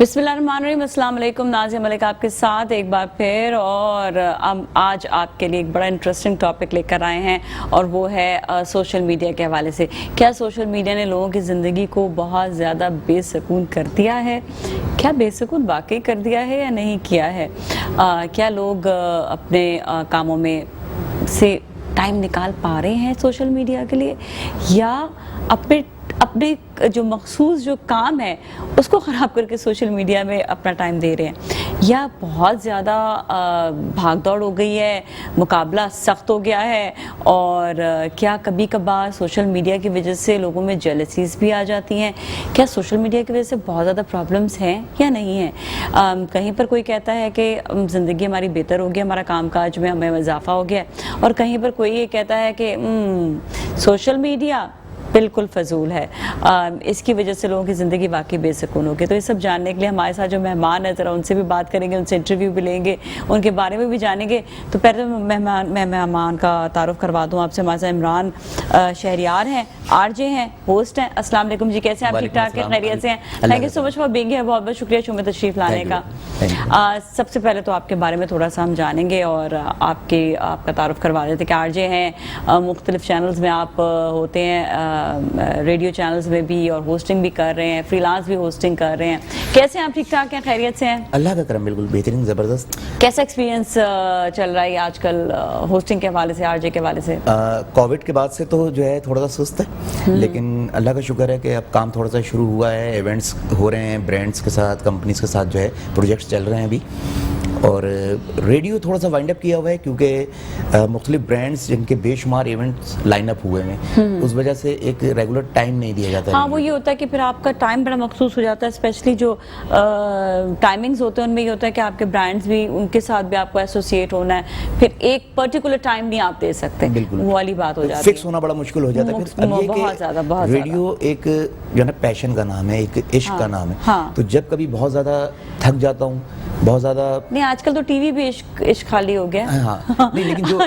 बिस्मिल्लाहिर्रहमानिर्रहीम, अस्सलाम वालेकुम। नाज़िया मलिक आपके साथ एक बार फिर, और आज आपके लिए एक बड़ा इंटरेस्टिंग टॉपिक लेकर आए हैं और वो है सोशल मीडिया के हवाले से। क्या सोशल मीडिया ने लोगों की ज़िंदगी को बहुत ज़्यादा बेसुकून कर दिया है? क्या बेसुकून वाकई कर दिया है या नहीं किया है? क्या लोग अपने कामों में से टाइम निकाल पा रहे हैं सोशल मीडिया के लिए, या अपने जो मखसूस जो काम है उसको ख़राब करके सोशल मीडिया में अपना टाइम दे रहे हैं, या बहुत ज़्यादा भाग दौड़ हो गई है, मुकाबला सख्त हो गया है? और क्या कभी कभार सोशल मीडिया की वजह से लोगों में जेलसीज भी आ जाती हैं? क्या सोशल मीडिया की वजह से बहुत ज़्यादा प्रॉब्लम्स हैं या नहीं हैं? कहीं पर कोई कहता है कि ज़िंदगी हमारी बेहतर हो गई, हमारा कामकाज में हमें इजाफा हो गया, और कहीं पर कोई ये कहता है कि सोशल मीडिया बिल्कुल फजूल है, इसकी वजह से लोगों की ज़िंदगी वाकई बेसुकून हो गई। तो ये सब जानने के लिए हमारे साथ जो मेहमान है, ज़रा उनसे भी बात करेंगे, उनसे इंटरव्यू भी लेंगे, उनके बारे में भी जानेंगे। तो पहले मैं मेहमान का तारुफ करवा दूँ आपसे। हमारे साथ इमरान शहरियार हैं, आरजे हैं, होस्ट हैं। अस्सलाम वालेकुम जी, कैसे हैं आप? ठीक ठाक है, खैरियत से हैं? Thank you so much for being here, बहुत बहुत शुक्रिया शो में तशरीफ़ लाने का। सबसे पहले तो आपके बारे में थोड़ा सा हम जानेंगे और आपका तारुफ करवा देते कि आरजे हैं, मुख्तलिफ चैनल्स में आप होते हैं, रेडियो चैनल्स में भी, और होस्टिंग भी कर रहे हैं, फ्रीलांस भी होस्टिंग कर रहे हैं। कैसे हैं आप? ठीक ठाक हैं, खैरियत से हैं? अल्लाह का करम, बिल्कुल बेहतरीन, ज़बरदस्त। कैसा एक्सपीरियंस चल रहा है आजकल होस्टिंग के हवाले से, आरजे के हवाले से? कोविड के बाद से तो जो है थोड़ा सा सुस्त है, लेकिन अल्लाह का शुक्र है कि अब काम थोड़ा सा शुरू हुआ है, इवेंट्स हो रहे हैं, ब्रांड्स के साथ, कंपनीज के साथ जो है प्रोजेक्ट्स चल रहे हैं अभी। और रेडियो थोड़ा सा वाइंड अप किया हुआ है क्योंकि मुख्तलिफ ब्रांड्स जिनके बेशुमार इवेंट्स लाइन अप हुए हैं, उस वजह से एक रेगुलर टाइम नहीं दिया जाता। हाँ, वो ये होता है कि फिर आपका टाइम बड़ा मखसूस हो जाता है, स्पेशली जो टाइमिंग्स होते हैं उनमें ये होता है कि आपके ब्रांड्स भी, उनके साथ भी आपको एसोसिएट होना है, फिर एक पर्टिकुलर टाइम नहीं आप दे सकते, वो वाली बात हो जाती है, फिक्स होना बड़ा मुश्किल हो जाता है। बहुत ज़्यादा रेडियो एक जो है पैशन का नाम है, एक इश्क का नाम है। तो जब कभी बहुत ज़्यादा थक जाता हूँ, बहुत ज़्यादा नहीं, आजकल तो टीवी भी इश्क खाली हो गया। हाँ, नहीं, लेकिन जो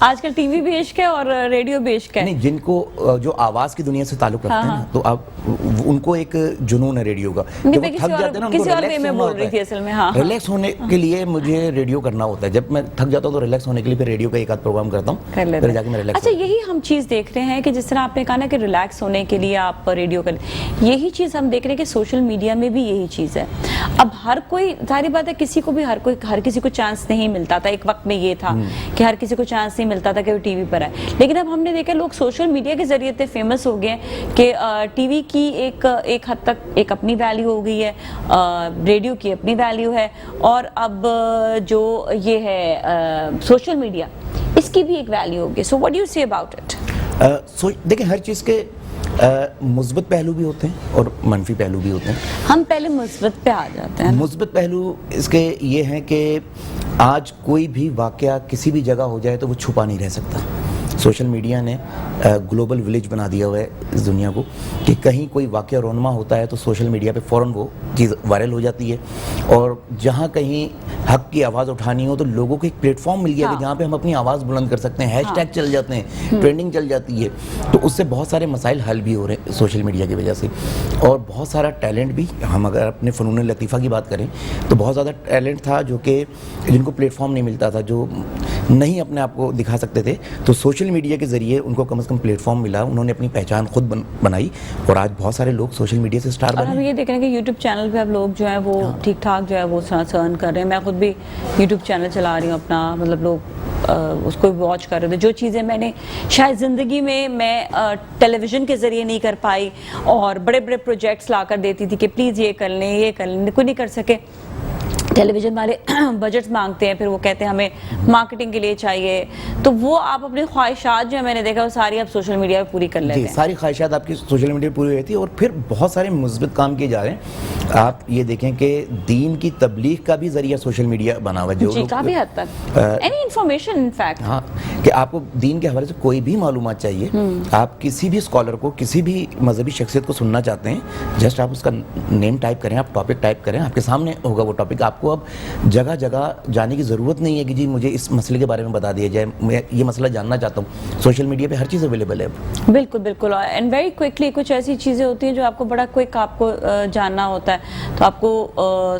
आजकल टीवी भी इश्क है और रेडियो भी इश्क है। नहीं, जिनको जो आवाज़ की दुनिया से ताल्लुक रखते हैं ना, तो अब उनको एक जुनून है रेडियो का। जब वो थक जाते हैं ना, किसी और वे में बोल रही थी असल में। हाँ, रिलैक्स होने के लिए मुझे रेडियो करना होता है। जब मैं थक जाता हूँ तो रिलैक्स होने के लिए फिर रेडियो का एक आध प्रोग्राम करता हूँ, फिर जाके मैं रिलैक्स। अच्छा, यही हम चीज़ देख रहे हैं कि जिस तरह आपने कहा ना कि रिलैक्स होने के लिए आप रेडियो कर, यही चीज़ हम देख रहे हैं कि सोशल मीडिया में भी यही चीज़ है। अब हर कोई, सारी बात है, किसी को भी हर किसी को चांस नहीं मिलता था। एक वक्त में ये था कि हर किसी को चांस नहीं मिलता था कि वो टीवी पर आए, लेकिन अब हमने देखा लोग सोशल मीडिया के जरिए इतने फेमस हो गए कि टीवी की एक हद तक एक अपनी वैल्यू हो गई है, रेडियो की अपनी वैल्यू है, और अब जो ये है सोशल मीडिया, इसकी भी एक वैल्यू होगी। So what do you say about it? देखिए, हर चीज़ के मुस्बत पहलू भी होते हैं और मनफी पहलू भी होते हैं। हम पहले मुस्बत पे आ जाते हैं। मुस्बत पहलू इसके ये हैं कि आज कोई भी वाकया किसी भी जगह हो जाए तो वो छुपा नहीं रह सकता। सोशल मीडिया ने ग्लोबल विलेज बना दिया हुआ है इस दुनिया को, कि कहीं कोई वाकया रोनमा होता है तो सोशल मीडिया पे फ़ौरन वो चीज़ वायरल हो जाती है, और जहाँ कहीं हक की आवाज़ उठानी हो तो लोगों को एक प्लेटफॉर्म मिल गया कि जहाँ पे हम अपनी आवाज़ बुलंद कर सकते हैं, हैशटैग चल जाते हैं, ट्रेंडिंग चल जाती है, तो उससे बहुत सारे मसाइल हल भी हो रहे हैं सोशल मीडिया की वजह से। और बहुत सारा टैलेंट भी, हम अगर अपने फ़नून लतीफ़ा की बात करें तो बहुत ज़्यादा टैलेंट था जो कि जिनको प्लेटफॉर्म नहीं मिलता था, जो नहीं अपने आप को दिखा सकते थे, तो सोशल मीडिया के ज़रिए उनको कम से कम प्लेटफॉर्म मिला, उन्होंने अपनी पहचान खुद बनाई, और आज बहुत सारे लोग सोशल मीडिया से स्टार बने। हम ये देख रहे हैं कि यूट्यूब चैनल पे अब लोग जो है वो ठीक ठाक जो है वो अर्न कर रहे हैं। मैं खुद भी यूट्यूब चैनल चला रही हूँ अपना, मतलब लोग उसको वॉच कर रहे थे। जो चीज़ें मैंने शायद ज़िंदगी में मैं टेलीविज़न के ज़रिए नहीं कर पाई, और बड़े बड़े प्रोजेक्ट्स ला कर देती थी कि प्लीज़ ये कर लें, ये कर लें, कोई नहीं कर सके। टेलीविज़न वाले बजट्स मांगते हैं, फिर वो कहते हैं हमें मार्केटिंग के लिए चाहिए, तो वो आप अपनी ख्वाहिशात जो है, मैंने देखा वो सारी आप सोशल मीडिया पे पूरी कर लेते हैं। सारी ख्वाहिशात आपकी सोशल मीडिया पे पूरी रहती है, और फिर बहुत सारे मुस्बित काम किए जा रहे हैं। आप ये देखें कि दीन की तबलीग का भी जरिया सोशल मीडिया बना हुआ है, जो काफ़ी हद तक एनी इन्फॉर्मेशन, इनफैक्ट हाँ, कि आपको दीन के हवाले से कोई भी मालूमात चाहिए, आप किसी भी स्कॉलर को, किसी भी मजहबी शख्सियत को सुनना चाहते हैं, जस्ट आप उसका नेम टाइप करें, आप टॉपिक टाइप करें, आपके सामने होगा वो टॉपिक, आप آپ کو اب جگہ جگہ جانے کی ضرورت نہیں ہے کہ جی مجھے اس مسئلے کے بارے میں بتا دیا جائے, میں یہ مسئلہ جاننا چاہتا ہوں. سوشل میڈیا پہ ہر چیز اویلیبل ہے اب. بالکل بالکل, اینڈ ویری کوئکلی کچھ ایسی چیزیں ہوتی ہیں جو آپ کو بڑا کوئک آپ کو جاننا ہوتا ہے تو آپ کو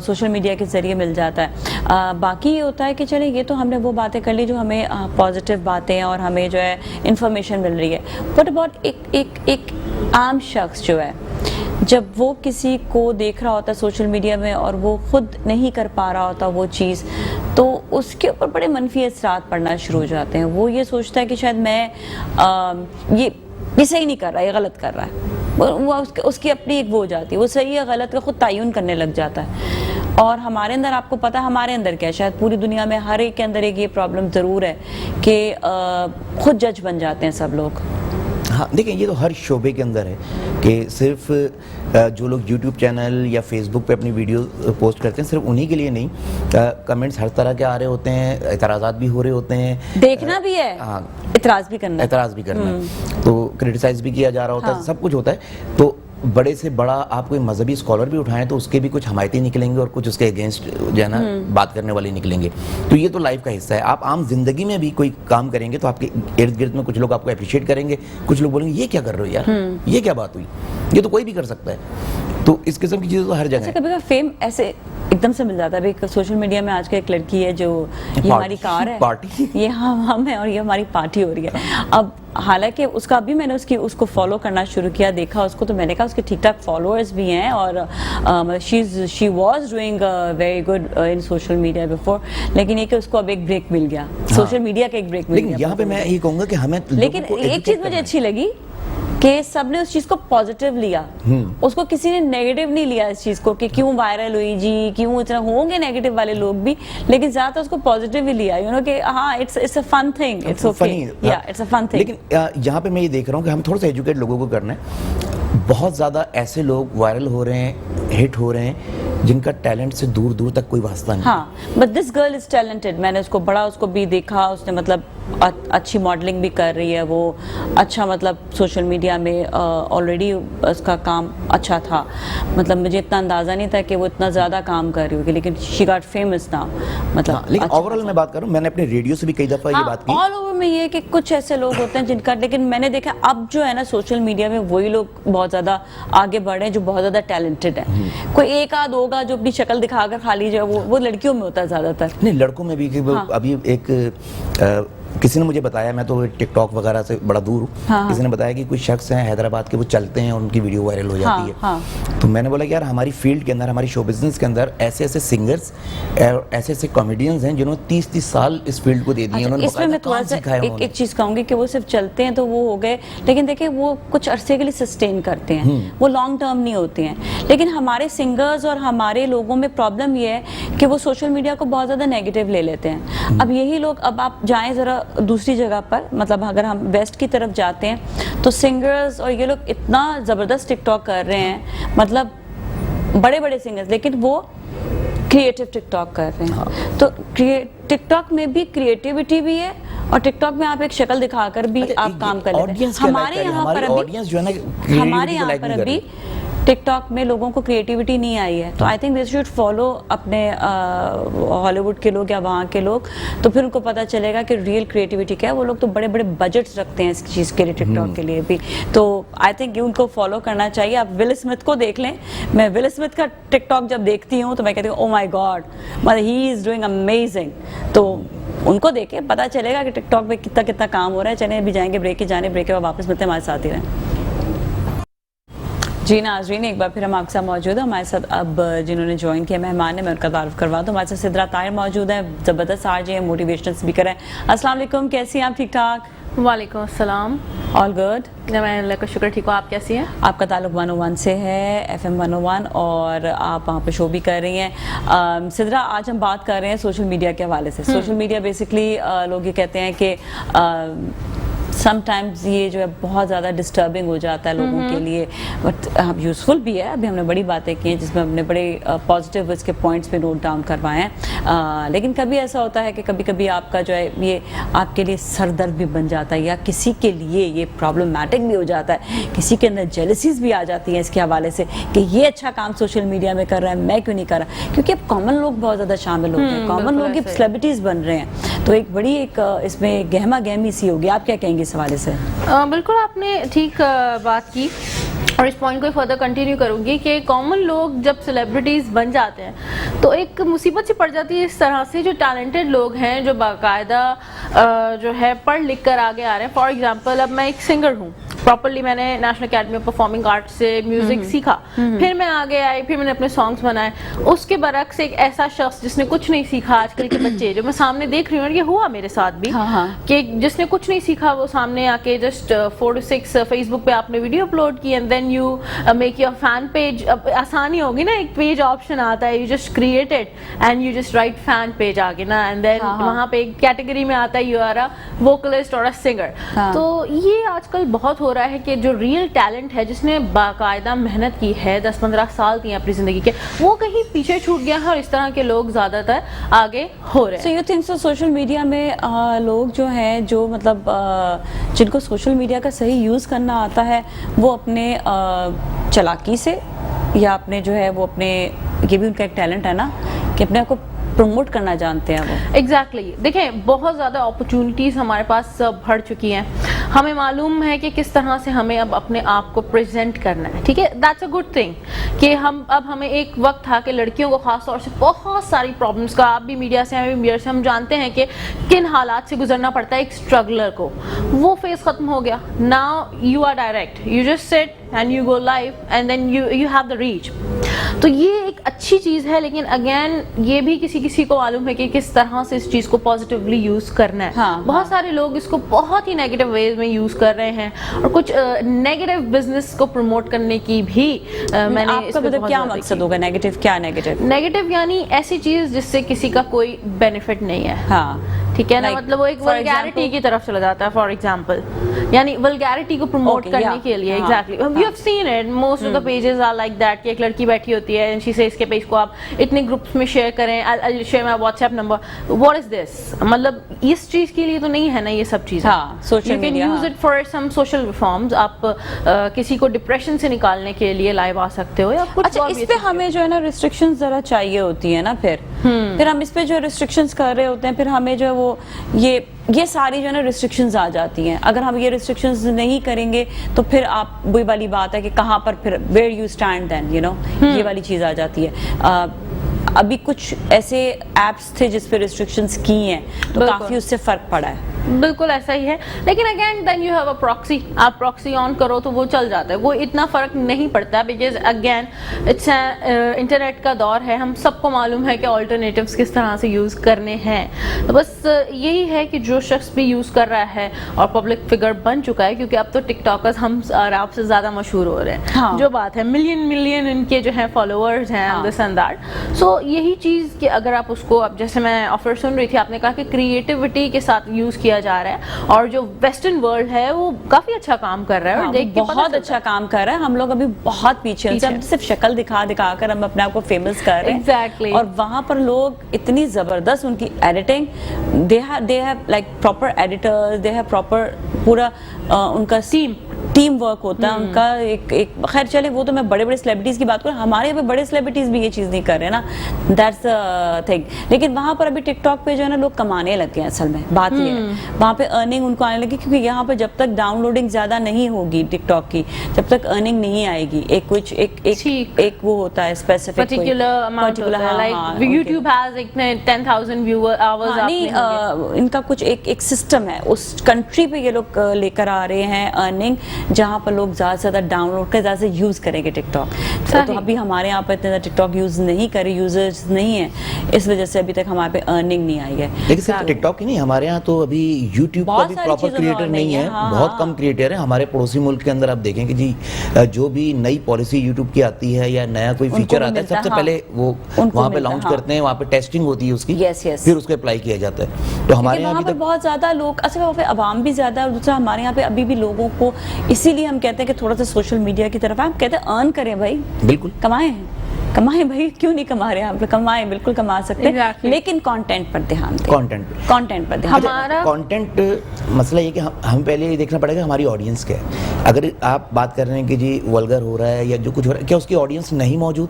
سوشل میڈیا کے ذریعے مل جاتا ہے. باقی یہ ہوتا ہے کہ چلیں یہ تو ہم نے وہ باتیں کر لی جو ہمیں پازیٹیو باتیں اور ہمیں جو ہے انفارمیشن مل رہی ہے. بٹ اباؤٹ ایک عام شخص جو ہے جب وہ کسی کو دیکھ رہا ہوتا ہے سوشل میڈیا میں اور وہ خود نہیں کر پا رہا ہوتا وہ چیز, تو اس کے اوپر بڑے منفی اثرات پڑنا شروع ہو جاتے ہیں. وہ یہ سوچتا ہے کہ شاید میں یہ صحیح نہیں کر رہا, یہ غلط کر رہا ہے. وہ اس کی اپنی ایک وہ ہو جاتی ہے, وہ صحیح ہے غلط کا خود تعین کرنے لگ جاتا ہے. اور ہمارے اندر آپ کو پتہ ہے ہمارے اندر کیا ہے, شاید پوری دنیا میں ہر ایک کے اندر ایک یہ پرابلم ضرور ہے کہ خود جج بن جاتے ہیں سب لوگ. ہاں دیکھیں یہ تو ہر شعبے کے اندر ہے کہ صرف جو لوگ یوٹیوب چینل یا فیس بک پہ اپنی ویڈیو پوسٹ کرتے ہیں صرف انہی کے لیے نہیں, کمنٹس ہر طرح کے آ رہے ہوتے ہیں, اعتراضات بھی ہو رہے ہوتے ہیں, دیکھنا بھی ہے, اعتراض بھی کرنا ہے, تو کریٹیسائز بھی کیا جا رہا ہوتا ہے, سب کچھ ہوتا ہے. تو بڑے سے بڑا آپ کوئی مذہبی اسکالر بھی اٹھائیں تو اس کے بھی کچھ حمایتی نکلیں گے اور کچھ اس کے اگینسٹ جو ہے نا بات کرنے والے نکلیں گے. تو یہ تو لائف کا حصہ ہے. آپ عام زندگی میں بھی کوئی کام کریں گے تو آپ کے ارد گرد میں کچھ لوگ آپ کو اپریشیٹ کریں گے, کچھ لوگ بولیں گے یہ کیا کر رہے ہو یار, یہ کیا بات ہوئی, یہ تو کوئی بھی کر سکتا ہے. تو اس قسم کی چیزیں تو ہر جگہ ہیں. کبھی کبھی فیم ایسے ایک دم سے مل جاتا ہے. سوشل میڈیا میں آج کل ایک لڑکی ہے جو یہ ہماری کار ہے, یہ ہم ہیں اور یہ ہماری پارٹی ہو رہی ہے. اب حالانکہ اس کا ابھی میں نے اس کو فالو کرنا شروع کیا, دیکھا اس کو, تو میں نے کہا اس کے ٹھیک ٹھاک فالوورز بھی ہیں اور she was doing very good in social media before. لیکن یہ کہ اس کو اب ایک بریک مل گیا, سوشل میڈیا کا ایک بریک مل گیا. لیکن یہاں پہ میں یہ کہوں گا کہ ہمیں, لیکن ایک چیز مجھے اچھی لگی کہ سب نے اس چیز کو پازیٹیو لیا, اس کو کسی نے نیگیٹو نہیں لیا اس چیز کو کہ کیوں وائرل ہوئی جی, کیوں اتنا ہوں گے نیگیٹو والے لوگ بھی, لیکن زیادہ تر اس کو پازیٹیو ہی لیا, یو نو کہ ہاں it's a fun thing, it's okay, یا اٹس اے فن تھنگ. لیکن یہاں پہ میں یہ دیکھ رہا ہوں کہ ہم تھوڑا سا ایجوکیٹ لوگوں کو کرنا ہے. بہت زیادہ ایسے لوگ وائرل ہو رہے ہیں, ہٹ ہو رہے ہیں, جن کا ٹیلنٹ سے دور دور تک کوئی واسطہ نہیں. ہاں but this girl is talented. میں نے اس کو بڑا اس کو بھی دیکھا, اس نے مطلب اچھی ماڈلنگ بھی کر رہی ہے, وہ اچھا مطلب سوشل میڈیا میں آلریڈی اس کا کام اچھا تھا. مطلب مجھے اتنا اندازہ نہیں تھا کہ وہ اتنا زیادہ کام کر رہی ہوگی, لیکن شی گاٹ فیمس نا. مطلب لیکن اوور آل میں بات کروں, میں نے اپنے ریڈیو سے بھی کئی دفعہ یہ بات کی, آل اوور میں یہ کہ کچھ ایسے لوگ ہوتے ہیں جن کا, لیکن میں نے دیکھا اب جو ہے نا سوشل میڈیا میں وہی لوگ بہت زیادہ آگے بڑھے ہیں جو بہت زیادہ ٹیلنٹڈ ہیں. کوئی ایک آدھ ہوگا جو اپنی شکل دکھا کر خالی جو ہے وہ لڑکیوں میں ہوتا ہے زیادہ تر. نہیں لڑکوں میں بھی کہ ابھی ایک کسی نے مجھے بتایا, میں تو ٹک ٹاک وغیرہ سے بڑا دور ہوں, کسی نے بتایا کہ کچھ شخص ہیں حیدرآباد کے, وہ چلتے ہیں اور ان کی ویڈیو وائرل ہو جاتی ہے. تو میں نے بولا کہ یار ہماری فیلڈ کے اندر, ہماری شو بزنس کے اندر ایسے ایسے سنگرز اور ایسے ایسے کامیڈینز ہیں جنہوں نے 30 سال اس فیلڈ کو دے دی. اس میں میں تھوڑا سا ایک چیز کہوں گی کہ وہ صرف چلتے ہیں تو وہ ہو گئے, لیکن دیکھیں وہ کچھ عرصے کے لیے سسٹین کرتے ہیں, وہ لانگ ٹرم نہیں ہوتے ہیں. لیکن ہمارے سنگرز اور ہمارے لوگوں میں پرابلم یہ ہے کہ وہ سوشل میڈیا کو بہت زیادہ نیگیٹو لے لیتے ہیں. اب یہی لوگ, اب آپ جائیں ذرا دوسری جگہ پر, مطلب اگر ہم ویسٹ کی طرف جاتے ہیں تو سنگرز اور یہ لوگ اتنا زبردست ٹک ٹاک کر رہے ہیں, مطلب بڑے بڑے سنگرز, لیکن وہ کریٹو ٹک ٹاک کر رہے ہیں. تو ٹک ٹاک میں بھی کریٹیوٹی بھی ہے اور ٹک ٹاک میں آپ ایک شکل دکھا کر بھی آپ کام کر لیتے ہیں. ہمارے یہاں پر ابھی ٹک ٹاک میں لوگوں کو کریٹیوٹی نہیں آئی ہے, تو I think they should follow اپنے ہالی ووڈ کے لوگ یا وہاں کے لوگ, تو پھر ان کو پتہ چلے گا کہ ریئل کریٹیوٹی کیا ہے. وہ لوگ تو بڑے بڑے بجٹس رکھتے ہیں اس چیز کے لیے, ٹک ٹاک کے لیے بھی. تو آئی تھنک ان کو فالو کرنا چاہیے. آپ ول اسمتھ کو دیکھ لیں, میں ول اسمتھ کا ٹک ٹاک جب دیکھتی ہوں تو میں کہتی ہوں او مائی گاڈ, مطلب ہی از ڈوئنگ امیزنگ. تو ان کو دیکھیں, پتہ چلے گا کہ ٹک ٹاک پہ کتنا کام ہو رہا ہے. چلیں ابھی جائیں گے بریک کی جانے, بریک کے بعد واپس ملتے ہیں, ہمارے ساتھ ہی رہیں. جی ناظرین, ایک بار پھر ہم آپ کے ساتھ موجود ہیں. ہمارے ساتھ اب جنہوں نے جوائن کیا مہمان ہیں, میں ان کا تعارف کروا دوں. ہمارے ساتھ سدرا طاہر موجود ہیں, زبردست آر جے ہیں, موٹیویشنل اسپیکر ہیں. السلام علیکم, کیسی ہیں آپ؟ ٹھیک ٹھاک؟ وعلیکم السلام. All good. میں اللہ کا شکر ٹھیک ہوں, آپ کیسی ہیں؟ آپ کا تعلق 101 سے ہے, FM 101, اور آپ وہاں پہ شو بھی کر رہی ہیں. سدرا, آج ہم بات کر رہے ہیں سوشل میڈیا کے حوالے سے. سوشل میڈیا بیسکلی لوگ یہ کہتے ہیں کہ سم ٹائمز یہ جو ہے بہت زیادہ ڈسٹربنگ ہو جاتا ہے لوگوں کے لیے, بٹ یوزفل بھی ہے. ابھی ہم نے بڑی باتیں کی ہیں جس میں ہم نے بڑے پازیٹیو اس کے پوائنٹس بھی نوٹ ڈاؤن کروائے ہیں, لیکن کبھی ایسا ہوتا ہے کہ کبھی کبھی آپ کا جو ہے یہ آپ کے لیے سر درد بھی بن جاتا ہے, یا کسی کے لیے یہ پرابلمٹک بھی ہو جاتا ہے, کسی کے اندر جیلسیز بھی آ جاتی ہیں اس کے حوالے سے کہ یہ اچھا کام سوشل میڈیا میں کر رہا ہے, میں کیوں نہیں کر رہا, کیونکہ اب کامن لوگ بہت زیادہ شامل ہوتے ہیں, کامن لوگ یہ سیلیبریٹیز بن رہے ہیں, تو ایک بڑی ایک اس میں گہما گہمی سی ہوگی. آپ کیا کہیں گے اس حوالے سے؟ بالکل آپ نے ٹھیک بات کی, اور اس پوائنٹ کو فردر کنٹینیو کروں گی کہ کامن لوگ جب سیلیبریٹیز بن جاتے ہیں تو ایک مصیبت سی پڑ جاتی ہے اس طرح سے, جو ٹیلنٹڈ لوگ ہیں, جو باقاعدہ جو ہے پڑھ لکھ کر آگے آ رہے ہیں. فار ایگزامپل اب میں ایک سنگر ہوں, پراپرلی میں نے national academy of performing art سے میوزک سیکھا, پھر میں آگے آئی, پھر میں نے اپنے سانگس بنائے. اس کے برعکس ایک ایسا شخص جس نے کچھ نہیں سیکھا, آج کل کے بچے جو میں سامنے دیکھ رہی ہوں, یہ ہوا میرے ساتھ بھی کہ جس نے کچھ نہیں سیکھا وہ سامنے آ کے جسٹ 4 to 6 فیس بک پہ آپ نے ویڈیو اپلوڈ کی, and then you make your fan page. اب آسانی ہوگی نا, ایک پیج آپشن آتا ہے, you just create it and you just write fan page آگے نا, اینڈ دین وہاں پہ ایک کیٹیگری میں آتا ہے یو آر اے ووکلسٹ اور اے سنگر. تو یہ آج کل بہت ہو رہا ہے کہ جو ریئل ٹیلنٹ ہے, جس نے باقاعدہ محنت کی ہے, 10-15 سال کی اپنی زندگی کے, وہ کہیں پیچھے چھوٹ گیا ہے, اور اس طرح کے لوگ زیادہ تر آگے ہو رہے ہیں. So you think so social media میں لوگ جو ہیں, جو مطلب جن کو سوشل میڈیا کا صحیح یوز کرنا آتا ہے, وہ اپنے چلاکی سے, یا اپنے جو ہے وہ اپنے, یہ بھی ان کا ایک ٹیلنٹ ہے نا کہ اپنے آپ کو پروموٹ کرنا جانتے ہیں وہ. ایگزیکٹلی. دیکھیں بہت زیادہ اپرچونیٹیز ہمارے پاس بڑھ چکی ہیں, ہمیں معلوم ہے کہ کس طرح سے ہمیں اب اپنے آپ کو پریزنٹ کرنا ہے, ٹھیک ہے, دیٹس اے گڈ تھنگ کہ ہمیں ایک وقت تھا کہ لڑکیوں کو خاص طور سے بہت ساری پرابلمس کا, آپ بھی میڈیا سے, ہمیں بھی میڈیا سے, ہم جانتے ہیں کہ کن حالات سے گزرنا پڑتا ہے ایک اسٹرگلر کو. وہ فیز ختم ہو گیا. Now you are direct, you just sit and you go live and then you have the reach. تو یہ ایک اچھی چیز ہے, لیکن اگین یہ بھی کسی کو معلوم ہے کہ کس طرح سے اس چیز کو پازیٹیولی یوز کرنا ہے. بہت سارے لوگ اس کو بہت ہی نیگیٹو ویز میں یوز کر رہے ہیں, اور کچھ نیگیٹو بزنس کو پروموٹ کرنے کی بھی میں نے. آپ کا مطلب کیا مقصد ہوگا نیگیٹو؟ کیا نیگیٹو یعنی ایسی چیز جس سے کسی کا کوئی بینیفٹ نہیں ہے. ہاں ٹھیک ہے نا, مطلب وہ ایک ولگیرٹی کی طرف چلا جاتا ہے. فار ایگزامپل یعنی ولگیرٹی کو پروموٹ کرنے کے لیے. Exactly, you have seen it, most of the pages are like that کہ ایک لڑکی بیٹھی ہوتی ہے, شی سیز کے پیج کو آپ اتنے گروپس میں شیئر کریں, I'll share my WhatsApp number. What is this? مطلب اس چیز کے لیے تو نہیں ہے نا یہ سب چیزیں. Social media, you can use it for some social reforms. آپ کسی کو ڈپریشن سے نکالنے کے لیے لائیو آ سکتے ہو, یا کچھ. اچھا, اس پہ ہمیں جو ہے نا ریسٹرکشنز ذرا چاہیے ہوتی ہے نا, پھر ہم اس پہ جو ریسٹرکشنز کر رہے ہوتے ہیں, پھر ہمیں جو ہے وہ یہ ساری جو ہے نا ریسٹرکشنز آ جاتی ہیں. اگر ہم یہ ریسٹرکشنز نہیں کریں گے تو پھر آپ وہی والی بات ہے کہ کہاں پر پھر where you stand then, you know, یہ والی چیز آ جاتی ہے. ابھی کچھ ایسے ایپس تھے جس پہ ریسٹرکشنز کی ہیں, تو کافی اس سے فرق پڑا ہے. بالکل ایسا ہی ہے, لیکن again then you have a proxy. آپ پراکسی آن کرو تو وہ چل جاتا ہے, وہ اتنا فرق نہیں پڑتا, بیکاز اگین اٹس انٹرنیٹ کا دور ہے, ہم سب کو معلوم ہے کہ آلٹرنیٹیوز کس طرح سے یوز کرنے ہیں. تو بس یہی ہے کہ جو شخص بھی یوز کر رہا ہے اور پبلک فگر بن چکا ہے, کیونکہ اب تو ٹک ٹاکرز ہم اور آپ سے زیادہ مشہور ہو رہے ہیں, جو بات ہے ملین ان کے جو ہیں فالوورز ہیں, دس اینڈ دیٹ. سو یہی چیز کہ اگر آپ اس کو, اب جیسے میں آفر سن رہی تھی, آپ نے کہا کہ کریٹیوٹی کے ساتھ یوز کیا جا رہا ہے, اور جو ویسٹرن ورلڈ ہے وہ کافی اچھا کام کر رہا ہے, اور دیکھ کے بہت اچھا کام کر رہا ہے. ہم لوگ ابھی بہت پیچھے ہیں, ہم صرف شکل دکھا کر ہم اپنے آپ کو فیمس کر رہے ہیں. ایگزیکٹلی. اور وہاں پر لوگ اتنی زبردست, ان کی editing, they have like proper editors, they have proper پورا ان کا ٹیم ورک ہوتا ہے ان کا. ایک خیر چلے, وہ تو میں بڑے بڑے سیلیبریٹیز کی بات کروں, ہمارے یہاں پہ بڑے سیلیبریٹیز بھی یہ چیز نہیں کر رہے نا, دیٹس تھنگ. لیکن وہاں پر ابھی ٹک ٹاک پہ جو ہے نا لوگ کمانے لگ گئے ہیں. اصل میں بات یہ ہے, وہاں پہ ارننگ ان کو آنے لگی, کیونکہ یہاں پہ جب تک ڈاؤن لوڈنگ زیادہ نہیں ہوگی ٹک ٹاک کی, جب تک ارننگ نہیں آئے گی. ایک کچھ ایک وہ ہوتا ہے اسپیسیفک پرٹیکولر اماؤنٹ ہوتا ہے, like YouTube has 10,000 viewer hours. ان کا کچھ ایک سسٹم ہے, اس کنٹری پہ یہ لوگ لے کر آ رہے ہیں ارننگ, जहाँ पर लोग ज़्यादा से ज़्यादा डाउनलोड कर ज़्यादा से यूज़ करेंगे टिकटॉक। तो अभी हमारे यहाँ पर इतने ज़्यादा टिकटॉक यूज़ नहीं करे, यूजर्स नहीं है, इस वजह से अभी तक हमारे पे अर्निंग नहीं आई है। लेकिन सिर्फ टिकटॉक ही नहीं, हमारे यहाँ तो अभी यूट्यूब का भी प्रॉपर क्रिएटर नहीं है, बहुत कम क्रिएटर है। हमारे पड़ोसी मुल्क के अंदर आप देखें कि जी जो भी नई पॉलिसी यूट्यूब की आती है या नया कोई फीचर आता है, सबसे पहले वो वहाँ पे लॉन्च करते हैं, वहाँ पे टेस्टिंग होती है उसकी, फिर उसको अप्लाई किया जाता है। तो हमारे यहाँ पर बहुत ज़्यादा लोग, असल वहाँ पे आवाम भी ज़्यादा है, और दूसरा हमारे यहाँ पे अभी भी लोगों को, इसीलिए हम कहते हैं कि थोड़ा सा सोशल मीडिया की तरफ हम कहते हैं अर्न करें भाई, बिल्कुल कमाएं भाई, क्यों नहीं कमा रहे आप? कमाएं, बिल्कुल कमा सकते हैं, लेकिन कंटेंट पर ध्यान दें। कंटेंट पर ध्यान। हमारा कंटेंट मसला ये कि हम पहले ये देखना पड़ेगा हमारी ऑडियंस क्या है। अगर आप बात कर रहे हैं कि जी वल्गर हो रहा है या जो कुछ हो रहा है, क्या उसकी ऑडियंस नहीं मौजूद?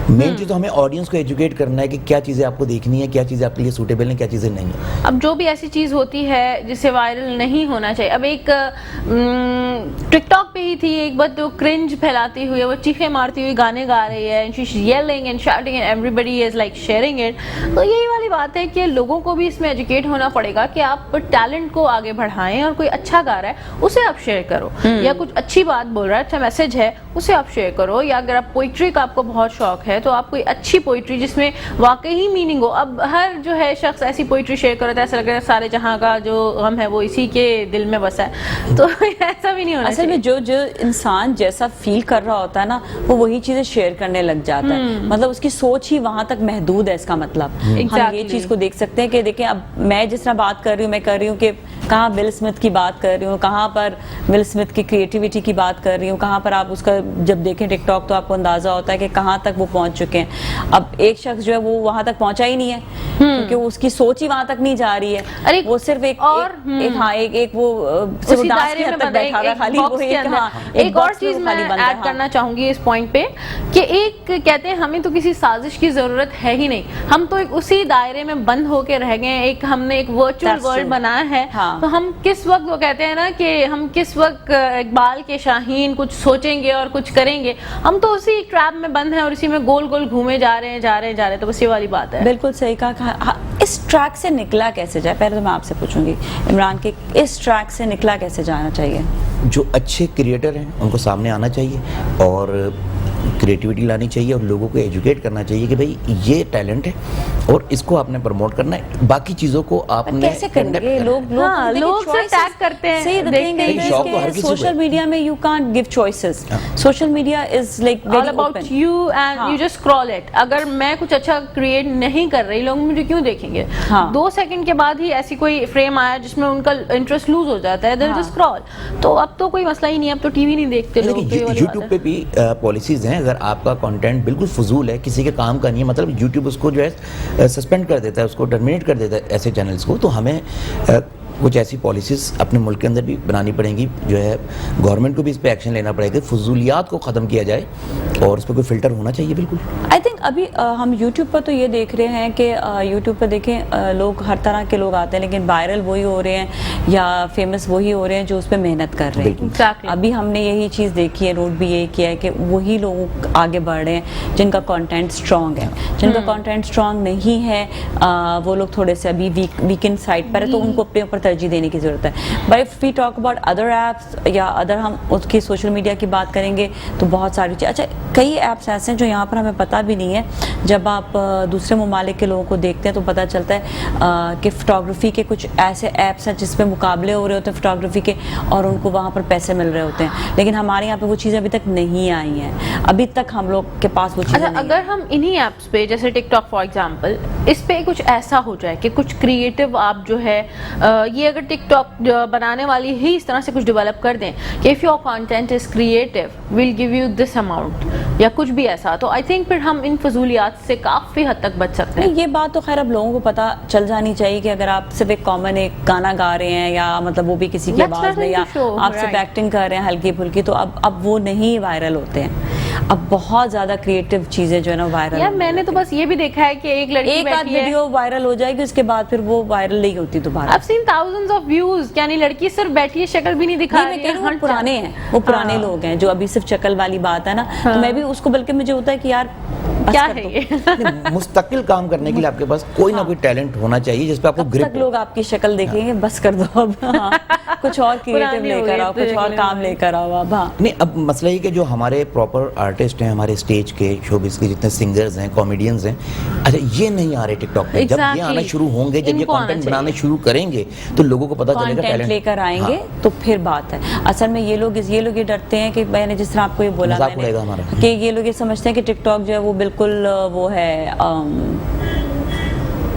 मेन चीज तो हमें ऑडियंस को एजुकेट करना है कि क्या चीजें आपको देखनी है, क्या चीजें आपके लिए सूटेबल हैं, क्या चीजें नहीं है। अब जो भी ऐसी चीज होती है जिसे वायरल नहीं होना चाहिए, अब एक टिकटॉक पे ही थी एक बात, जो क्रिंज फैलाती हुई, वो चीखें मारती हुई गाने गा रही है, she is yelling and shouting and everybody is like sharing it. तो यही वाली बात है कि लोगों को भी इसमें एजुकेट होना पड़ेगा कि आप टैलेंट को आगे बढ़ाएं, और कोई अच्छा गा रहा है उसे आप शेयर करो, या कुछ अच्छी बात बोल रहा है, अच्छा मैसेज है, उसे आप शेयर करो। या अगर आप पोइट्री का आपको बहुत शौक है तो आप कोई अच्छी पोइट्री जिसमें वाकई ही मीनिंग हो। अब हर जो है शख्स ऐसी पोइट्री शेयर करता है, ऐसा लग रहा है सारे जहां का जो गम है वो इसी के दिल में बसा है, तो ऐसा भी नहीं होना असल में जो इंसान जैसा फील कर रहा होता है ना, वो वही चीजें शेयर करने लग जाता है, मतलब उसकी सोच ही वहां तक महदूद है। इसका मतलब हम ये चीज को देख सकते हैं कि देखें, अब मैं जिस तरह बात कर रही हूँ, मैं कर रही हूँ कि कहाँ विल स्मिथ की बात कर रही हूँ, कहाँ पर विल स्मिथ की क्रिएटिविटी की बात कर रही हूँ, कहाँ पर आप उसका जब देखें टिकटॉक तो आपको अंदाजा होता है कि कहाँ तक वो पहुंच चुके हैं। अब एक शख्स जो है वो वहां तक पहुंचा ही नहीं है, क्योंकि उसकी सोच ही वहां तक नहीं जा रही है। अरे वो सिर्फ एक वो डांस की हद तक बैठा हुआ खाली, वो एक और चीज मैं ऐड करना चाहूंगी इस पॉइंट पे कि एक कहते हैं हमें तो किसी साजिश की जरूरत है ही नहीं, हम तो एक उसी दायरे में बंद होके रह गए, एक हमने एक वर्चुअल वर्ल्ड बनाया है। तो हम किस वक्त, वो कहते हैं ना कि हम किस वक्त इकबाल के शाहीन कुछ सोचेंगे और कुछ करेंगे, हम तो उसी ट्रैप में बंद हैं और इसी में गोल गोल घूमे जा रहे हैं। तो बस ये वाली बात है। बिल्कुल सही कहा। इस ट्रैक से निकला कैसे जाए, पहले तो मैं आपसे पूछूंगी इमरान के, इस ट्रैक से निकला कैसे जाना चाहिए? जो अच्छे क्रिएटर हैं उनको सामने आना चाहिए और क्रिएटिविटी लानी चाहिए और लोगों को एजुकेट करना चाहिए कि भाई ये टैलेंट है और इसको आपने प्रमोट करना है, बाकी चीजों को आपने कैसे करेंगे? लोग से टैग करते हैं, देखेंगे सोशल मीडिया में, you can't give choices, social media is like all about you and you just scroll it. अगर मैं कुछ अच्छा क्रिएट नहीं कर रही, लोग मुझे क्यों देखेंगे? 2 सेकंड के बाद ही ऐसी कोई फ्रेम आया जिसमें उनका इंटरेस्ट लूज हो जाता है, देन जस्ट स्क्रॉल। तो अब तो कोई मसला ही नहीं, अब तो टीवी नहीं देखते लोग। यूट्यूब पे भी पॉलिसीज हैं, अगर आपका कंटेंट बिल्कुल फजूल है, किसी के काम का नहीं है, मतलब यूट्यूब उसको जो है सस्पेंड कर देता है, उसको टर्मिनेट कर देता है ऐसे चैनल्स को। तो हमें कुछ ऐसी पॉलिसीज अपने मुल्क के अंदर भी बनानी पड़ेंगी, जो है गवर्नमेंट को भी इस पे एक्शन लेना पड़ेगा, फजूलियात को ख़त्म किया जाए और उस पर कोई फिल्टर होना चाहिए। बिल्कुल आई थिंक अभी हम यूट्यूब पर तो ये देख रहे हैं कि यूट्यूब पर देखें लोग, हर तरह के लोग आते हैं, लेकिन वायरल वही हो रहे हैं या फेमस वही हो रहे हैं जो उस पर मेहनत कर रहे हैं। exactly. अभी हमने यही चीज़ देखी है, नोट भी यही किया है कि वही लोग आगे बढ़ रहे हैं जिनका कंटेंट स्ट्रॉन्ग है। जिनका कंटेंट स्ट्रॉन्ग नहीं है वो लोग थोड़े से अभी वीकेंड साइड पर है, तो उनको अपने ऊपर तरजीह देने की जरूरत है। But if we talk about other apps या अदर हम उसकी सोशल मीडिया की बात करेंगे तो बहुत सारी चीज़, अच्छा कई ऐप्स ऐसे हैं जो यहाँ पर हमें पता भी नहीं है। जब आप दूसरे ममालिक के लोगों को देखते हैं तो पता चलता है कि फोटोग्राफी के कुछ ऐसे ऐप्स हैं जिसमें मुकाबले हो रहे होते हैं फोटोग्राफी के, और उनको वहाँ पर पैसे मिल रहे होते हैं, लेकिन हमारे यहाँ पे वो चीज़ें अभी तक नहीं आई हैं। अभी तक हम लोग के पास वो चीज़ें नहीं। अगर हम इन्हीं ऐप्स पे जैसे टिकटॉक फॉर एग्जांपल, इस पे कुछ ऐसा हो जाए कि कुछ क्रिएटिव आप जो है ये अगर टिकटॉक बनाने वाली ही इस तरह से कुछ डेवलप कर दें कि if your content is creative will give you this amount या कुछ भी ऐसा, तो आई थिंक फिर हम इन फजूलियात से काफ़ी हद तक बच सकते हैं। ये बात तो खैर अब लोगों को पता चल जानी चाहिए कि अगर आप सिर्फ एक कॉमन एक गाना गा रहे हैं या मतलब वो भी किसी की आवाज़ में, या आप सिर्फ एक्टिंग कर रहे हैं हल्की फुल्की, तो अब वो नहीं वायरल होते हैं। अब बहुत ज्यादा क्रिएटिव चीजें जो है ना वायरल। यार मैंने तो बस ये भी देखा है कि एक लड़की एक आध वीडियो वायरल हो जाएगी, उसके बाद फिर वो वायरल नहीं होती दोबारा। I've seen thousands of views, यानी लड़की सिर्फ बैठी है, शक्ल भी नहीं दिखा रही है। वो पुराने हैं, वो पुराने लोग हैं जो अभी सिर्फ शक्ल वाली बात है ना, तो मैं भी उसको, बल्कि मुझे होता है कि यार क्या है ये? मुस्तकिल काम करने के लिए आपके पास कोई ना कोई टैलेंट होना चाहिए जिस पे आपको ग्रिप। लोग आपकी शक्ल देखेंगे, बस कर दो अब। कुछ और क्रिएटिव पुरानी हो लेकर गई आओ, तो कुछ और अगले काम लेकर आओ आप। हाँ नहीं, अब मसला ये कि जो हमारे प्रॉपर आर्टिस्ट हैं, हमारे स्टेज के शोबिस के जितने सिंगर्स हैं, कॉमेडियंस हैं, अच्छा ये नहीं आ रहे टिकटॉक पे। जब ये आना शुरू होंगे, जब ये इनको आना कंटेंट चाहिए। बनाने शुरू करेंगे तो लोगों को पता चलेगा कंटेंट टैलेंट लेकर आएंगे तो फिर बात है। असल में ये लोग ये डरते हैं कि मैंने जिस तरह आपको ये बोला मजाक उड़ेगा हमारा। कि ये लोग ये समझते हैं कि टिकटॉक जो है वो बिल्कुल वो है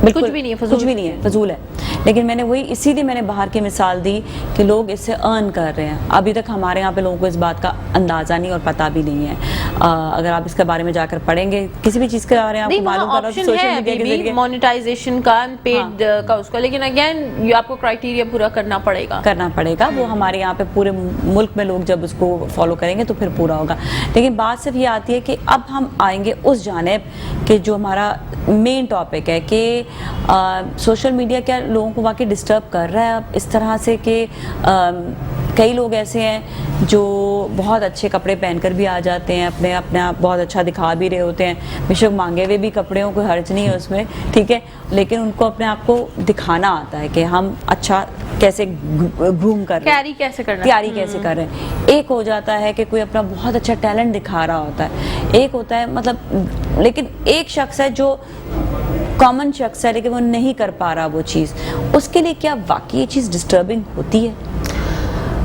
बिल्कुल कुछ भी नहीं है, कुछ भी नहीं है, फजूल है। लेकिन मैंने वही इसीलिए मैंने बाहर की मिसाल दी कि लोग इससे अर्न कर रहे हैं। अभी तक हमारे यहाँ पे लोगों को इस बात का अंदाज़ा नहीं और पता भी नहीं है। अगर आप इसके बारे में जाकर पढ़ेंगे, किसी भी चीज़ के बारे में आपको मालूम करो तो सोशल मीडिया के जरिए मोनेटाइजेशन का, पेड का उसका, लेकिन अगेन ये आपको क्राइटेरिया पूरा करना पड़ेगा। वो हमारे यहाँ पे पूरे मुल्क में लोग जब उसको फॉलो करेंगे तो फिर पूरा होगा। लेकिन बात सिर्फ ये आती है कि अब हम आएंगे उस जानिब कि जो हमारा मेन टॉपिक है कि सोशल मीडिया क्या लोगों को वाकई डिस्टर्ब कर रहा है अब इस तरह से कि कई लोग ऐसे हैं जो बहुत अच्छे कपड़े पहनकर भी आ जाते हैं, अपने आप बहुत अच्छा दिखा भी रहे होते हैं, बेशक मांगे हुए भी कपड़े हों, कोई हर्ज नहीं है उसमें, ठीक है, लेकिन उनको अपने आप को दिखाना आता है कि हम अच्छा कैसे ग्रूम कर रहे हैं, तैयारी कैसे कर रहे हैं। एक हो जाता है कि कोई अपना बहुत अच्छा टैलेंट दिखा रहा होता है, एक होता है मतलब, लेकिन एक शख्स है जो कॉमन शख्स है लेकिन वो नहीं कर पा रहा वो चीज़, उसके लिए क्या वाकई ये चीज़ डिस्टर्बिंग होती है?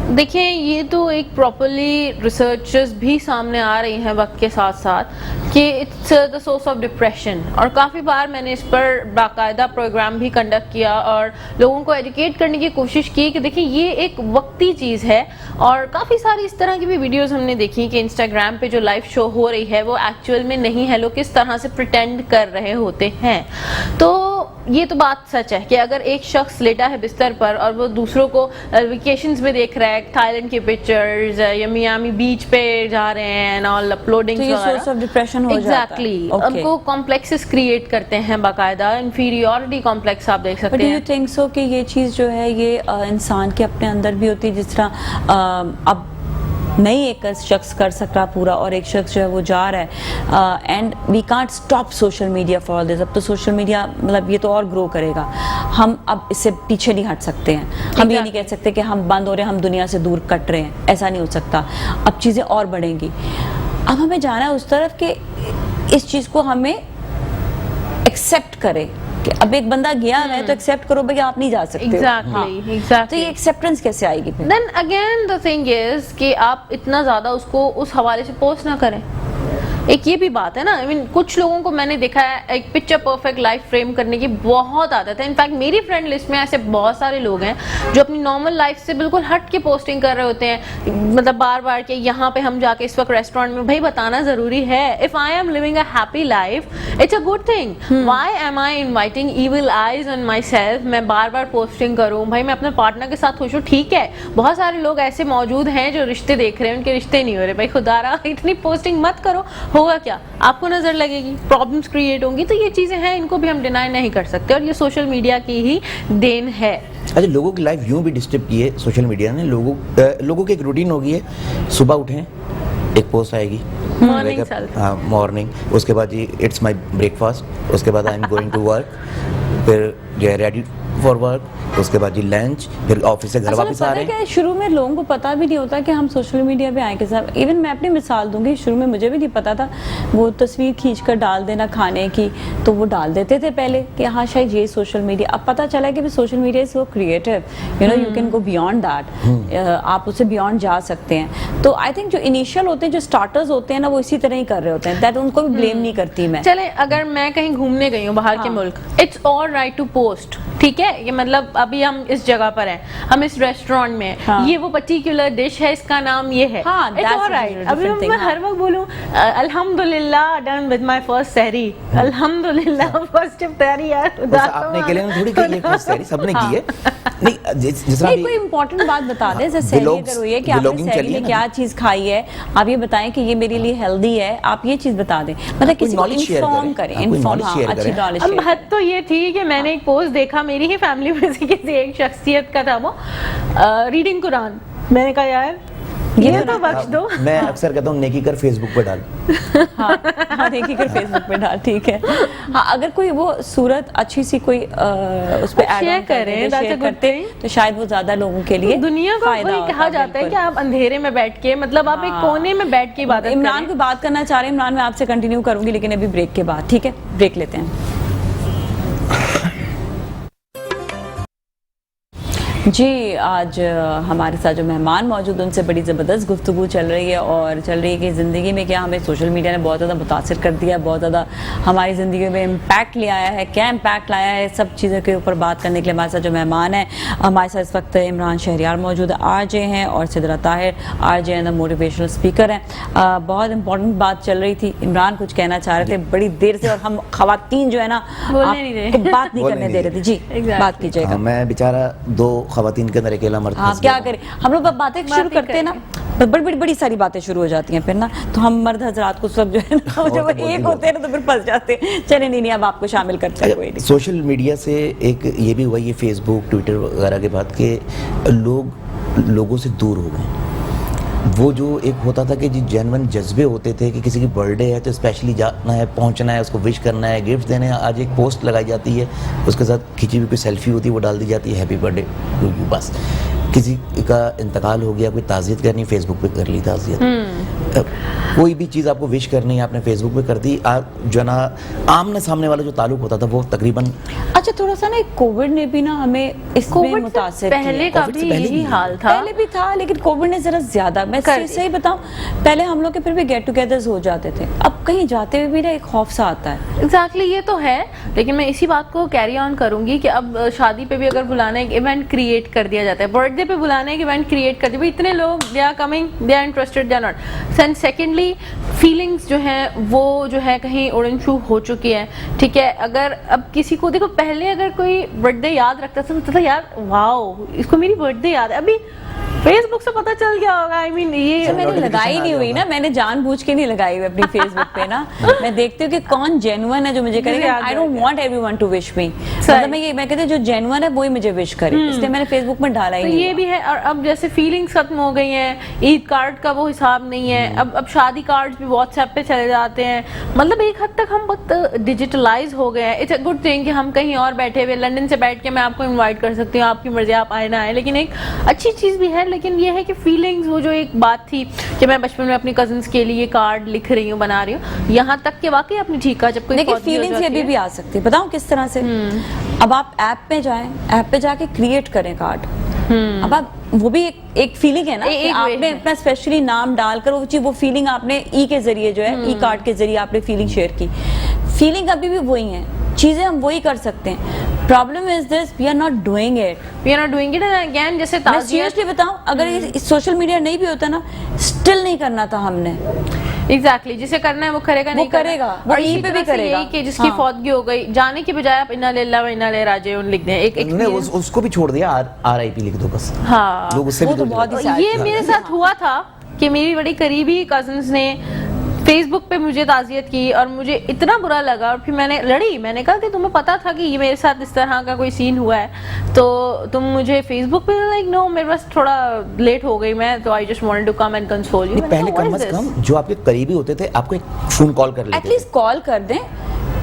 देखिए, ये तो एक प्रॉपरली रिसर्चेस भी सामने आ रही हैं वक्त के साथ साथ कि it's the source of depression, और काफ़ी बार मैंने इस पर बाकायदा प्रोग्राम भी कंडक्ट किया और लोगों को एजुकेट करने की कोशिश की कि देखिए ये एक वक्ती चीज़ है। और काफ़ी सारी इस तरह की भी वीडियोस हमने देखी कि इंस्टाग्राम पे जो लाइव शो हो रही है वो एक्चुअल में नहीं है, लोग किस तरह से प्रिटेंड कर रहे होते हैं। तो ये तो बात सच है कि अगर एक शख्स लेटा है बिस्तर पर और वो दूसरों को वेकेशंस में देख रहा है, थाईलैंड के पिक्चर्स या मियामी बीच पे जा रहे हैं एंड ऑल अपलोडिंग, तो ये सोर्स ऑफ डिप्रेशन हो जाता है। एग्जैक्टली, उनको कॉम्प्लेक्सेस क्रिएट करते हैं बाकायदा, इंफीरियरिटी कॉम्प्लेक्स आप देख सकते हैं। डू यू थिंक सो कि ये चीज़ जो है ये इंसान के अपने अंदर भी होती है, जिस तरह अब नहीं एक शख्स कर सक रहा पूरा और एक शख्स जो है वो जा रहा है, and we can't stop social media for this. अब तो सोशल मीडिया मतलब ये तो और ग्रो करेगा, हम अब इससे पीछे नहीं हट सकते हैं। हम ये नहीं कह सकते कि हम बंद हो रहे हैं, हम दुनिया से दूर कट रहे हैं, ऐसा नहीं हो सकता। अब चीज़ें और बढ़ेंगी। अब हमें जाना है उस तरफ कि इस चीज़ को हमें एक्सेप्ट करें कि अब एक बंदा गया है तो एक्सेप्ट करो भाई, आप नहीं जा सकते। एग्जैक्टली। तो ये एक्सेप्टेंस कैसे आएगी फिर? Then again the thing is कि आप इतना ज्यादा उसको उस हवाले से पोस्ट ना करें। एक ये भी बात है ना, आई मीन कुछ लोगों को मैंने देखा है एक पिक्चर परफेक्ट लाइफ फ्रेम करने की बहुत आदत है। इनफैक्ट मेरी फ्रेंड लिस्ट में ऐसे बहुत सारे लोग हैं जो अपनी नॉर्मल लाइफ से बिल्कुल हट के पोस्टिंग कर रहे होते हैं, मतलब बार बार के यहाँ पे हम जाके इस वक्त रेस्टोरेंट में, भाई बताना जरूरी है। If I am living a happy life it's a good thing, why am I inviting evil eyes on my self? मैं बार बार पोस्टिंग करूँ, भाई मैं अपने पार्टनर के साथ खुश हूँ, ठीक है। बहुत सारे लोग ऐसे मौजूद हैं जो रिश्ते देख रहे हैं, उनके रिश्ते नहीं हो रहे, भाई खुदारा इतनी पोस्टिंग मत करो, होगा क्या? आपको नजर लगेगी, प्रॉब्लम्स क्रिएट होंगी। तो ये चीजें हैं, इनको भी हम डिनाई नहीं कर सकते और ये सोशल मीडिया की ही देन है। अच्छा, लोगों की लाइफ यूं भी डिस्टर्ब की है सोशल मीडिया ने। लोगों की एक रूटीन होगी है, सुबह उठें एक पोस्ट आएगी मॉर्निंग, उसके बाद जी इट्स माय ब्रेकफास्ट, उसके बाद I am going to work, फिर जो है रेडी फॉर वर्क, उसके बाद जी लंच, फिर ऑफिस से घर वापस आ रहे हैं। शुरू में लोगों को पता भी नहीं होता कि हम सोशल मीडिया पे आए के साथ। इवन मैं अपनी मिसाल दूंगी, शुरू में मुझे भी नहीं पता था, वो तस्वीर खींचकर डाल देना खाने की, तो वो डाल देते थे पहले कि हाँ शायद ये सोशल मीडिया। अब पता चला कि social media is so creative, you know, you can go beyond that, आप उससे बियॉन्ड जा सकते हैं। तो आई थिंक जो इनिशियल होते हैं, जो स्टार्टर्स होते हैं ना, वो इसी तरह ही कर रहे होते हैं, दैट उनको भी ब्लेम नहीं करती मैं। चले, अगर मैं कहीं घूमने गई हूँ बाहर के मुल्क, it's all right to post, ठीक है। ये मतलब अभी हम इस जगह पर हैं, हम इस रेस्टोरेंट में हैं, ये वो पर्टिकुलर डिश है, इसका नाम ये है, इट्स ऑल राइट। अभी मैं हर वक्त बोलूं अल्हम्दुलिल्लाह डन विद माय फर्स्ट सहरी, अल्हम्दुलिल्लाह फर्स्ट इफ्तारी यार, आपने के लिए थोड़ी की फर्स्ट सहरी सबने की है। नहीं, जिस तरह कोई इंपॉर्टेंट बात बता दें, जैसे सहरी अगर हुई है कि आपने सहरी में क्या चीज खाई है, आप ये बताएं कि ये मेरे लिए हेल्दी है, आप ये चीज बता दें, मतलब किसी को इन्फॉर्म करें, अच्छी नॉलेज। अब हद तो ये थी कि मैंने एक पोस्ट देखा, मेरी ही फैमिली में से किसी एक शख्सियत का था, वो रीडिंग कुरान। मैंने कहा यार یہ تو بخش دو. میں اکثر کہتا ہوں نیکی کر فیس بک پہ ڈال. ہاں دیکھیے کر فیس بک پہ ڈال, ٹھیک ہے. ہاں اگر کوئی وہ صورت اچھی سی کوئی اس پہ شیئر کریں تو شاید وہ زیادہ لوگوں کے لیے دنیا کو وہی کہا جاتا ہے کہ آپ اندھیرے میں بیٹھ کے, مطلب آپ ایک کونے میں بیٹھ کے عبادت کریں. عمران کو بات کرنا چاہ رہے ہیں, عمران میں آپ سے کنٹینیو کروں گی لیکن ابھی بریک کے بعد, ٹھیک ہے, بریک لیتے ہیں. جی آج ہمارے ساتھ جو مہمان موجود ہیں ان سے بڑی زبردست گفتگو چل رہی ہے, اور چل رہی ہے کہ زندگی میں کیا ہمیں سوشل میڈیا نے بہت زیادہ متاثر کر دیا ہے, بہت زیادہ ہماری زندگی میں امپیکٹ لے آیا ہے, کیا امپیکٹ لایا ہے, سب چیزوں کے اوپر بات کرنے کے لیے ہمارے ساتھ جو مہمان ہیں, ہمارے ساتھ اس وقت عمران شہریار موجود ہے, آر جے ہیں, اور سدرا طاہر آر جے ہیں, موٹیویشنل اسپیکر ہیں. بہت امپورٹنٹ بات چل رہی تھی, عمران کچھ کہنا چاہ رہے تھے بڑی دیر سے, اور ہم خواتین جو ہے نا بات نہیں کرنے دے رہے تھے. جی بات کیجیے گا. میں بیچارہ دو خواتین کے اندر اکیلا مرد. ہاں کیا کریں, ہم لوگ باتیں شروع کرتے ہیں نا, بڑی ساری باتیں شروع ہو جاتی ہیں پھر نا, تو ہم مرد حضرات کو سب جو ہے نا جب ایک ہوتے ہیں نا تو پھر پھنس جاتے ہیں. چلیں نہیں اب آپ کو شامل کرتے ہیں. کوئی نہیں. سوشل میڈیا سے ایک یہ بھی ہوا, یہ فیس بک ٹویٹر وغیرہ کے بعد کہ لوگوں سے دور ہو گئے. وہ جو ایک ہوتا تھا کہ جی جینون جذبے ہوتے تھے کہ کسی کی برتھ ڈے ہے تو اسپیشلی جانا ہے, پہنچنا ہے, اس کو وش کرنا ہے, گفٹ دینے ہیں. آج ایک پوسٹ لگائی جاتی ہے, اس کے ساتھ کھینچی ہوئی کوئی سیلفی ہوتی ہے, وہ ڈال دی جاتی ہے, happy birthday to you. بس کسی کا انتقال ہو گیا, کوئی تعزیت کرنی, فیس بک پہ کر لی تعزیت. کوئی بھی چیز آپ کو وش کرنی ہے آپ نے فیس بک پہ کر دی. جو ہے نا آمنے سامنے والا جو تعلق ہوتا تھا وہ تقریباً. اچھا تھوڑا سا نا کووڈ نے بھی نا ہمیں اس میں متاثر کیا. پہلے کا بھی یہی حال تھا, پہلے بھی تھا, لیکن کووڈ نے ذرا زیادہ. میں صحیح بتاؤں, پہلے ہم لوگ کے پھر بھی گیٹ ٹوگیدرز ہو جاتے تھے, اب کہیں جاتے ہوئے بھی نا ایک خوف سا آتا ہے. ایگزیکٹلی یہ تو ہے, لیکن میں اسی بات کو کیری آن کروں گی کہ اب شادی پہ بھی اگر بلانا ہے ایک ایونٹ کریٹ کر دیا جاتا ہے, برتھ ڈے پہ بلانا ہے ایک ایونٹ کریٹ کر دیا, اتنے لوگ they are coming, they are interested, they are not. And secondly feelings جو ہیں وہ جو ہے کہیں اڑن چھو ہو چکی ہے. ٹھیک ہے, اگر اب کسی کو دیکھو, پہلے اگر کوئی برتھ ڈے یاد رکھتا تھا تو یار واؤ اس کو میری برتھ ڈے یاد ہے. ابھی فیس بک سے پتہ چل گیا ہوگا. آئی مین یہ میں نے لگائی نہیں ہوئی نا, میں نے جان بوجھ کے نہیں لگائی ہوئی اپنی فیس بک پہ نا. میں دیکھتی ہوں کہ کون جینوئن ہے جو مجھے کرے گا. I don't want everyone to wish me. مطلب میں کہتے ہیں جو جینوئن ہے وہی مجھے وش کرے, اس لیے میں نے فیس بک میں ڈالا ہی نہیں. یہ بھی ہے. اور اب جیسے فیلنگس ختم ہو گئی ہیں, عید کارڈ کا وہ حساب نہیں ہے, اب شادی کارڈ بھی واٹس ایپ پہ چلے جاتے ہیں. مطلب ایک حد تک ہم بہت ڈیجیٹلائز ہو گئے ہیں. اٹس اے گڈ تھنگ کہ ہم کہیں اور بیٹھے ہوئے لنڈن سے بیٹھ کے میں آپ کو انوائٹ کر سکتی ہوں, آپ کی مرضی آپ آئے نہ آئے, لیکن ایک اچھی چیز بھی ہے. لیکن یہ ہے کہ فیلنگز, وہ جو ایک بات تھی کہ میں بچپن میں اپنی کزنس کے لیے کارڈ لکھ رہی ہوں, بنا رہی ہوں, یہاں تک کہ واقعی اپنی ٹھیک ہے جب کوئی لیکن فیلنگز یہ بھی آ سکتی ہے. بتاؤں کس طرح سے؟ اب آپ ایپ پہ جائیں, ایپ پہ جا کے کریٹ کریں کارڈ. اب آپ وہ بھی ایک فیلنگ ہے نا, آپ نے اپنا اسپیشلی نام ڈال کر وہ فیلنگ آپ نے ای کے ذریعے جو ہے, ای کارڈ کے ذریعے آپ نے فیلنگ شیئر کی. فیلنگ ابھی بھی وہی ہیں, چیزیں ہم وہی کر سکتے ہیں. Problem is this, we are not doing it, we are not doing it. Again جیسے میں سیریسلی بتاؤں, اگر سوشل میڈیا نہیں بھی ہوتا نا, اسٹل نہیں کرنا تھا ہم نے. ایگزیکٹلی جسے کرنا ہے وہ کرے گا, نہیں کرے گا, اور یہیں پہ بھی کرے گا کہ جس کی فوتگی ہو گئی, جانے کی بجائے آپ انا للہ و انا الیہ راجعون لکھ دیں. ایک اس کو بھی چھوڑ دیا, آر آئی پی لکھ دو بس. ہاں لوگ اس سے بھی. یہ میرے ساتھ ہوا تھا کہ میری بڑی قریبی کزنس نے فیس بک پہ مجھے تعزیت کی, اور مجھے اتنا برا لگا, اور پھر میں نے لڑی. میں نے کہا کہ تمہیں پتا تھا کہ یہ میرے ساتھ اس طرح کا کوئی سین ہوا ہے, تو تم مجھے فیس بک پہ, لائک نو, میرے پاس تھوڑا لیٹ ہو گئی میں, تو I just wanted to come and console you. پہلے کم از کم جو آپ کے قریبی ہوتے تھے آپ کو ایک فون کال کر لیتے, ایٹ لیسٹ کال کر دیں.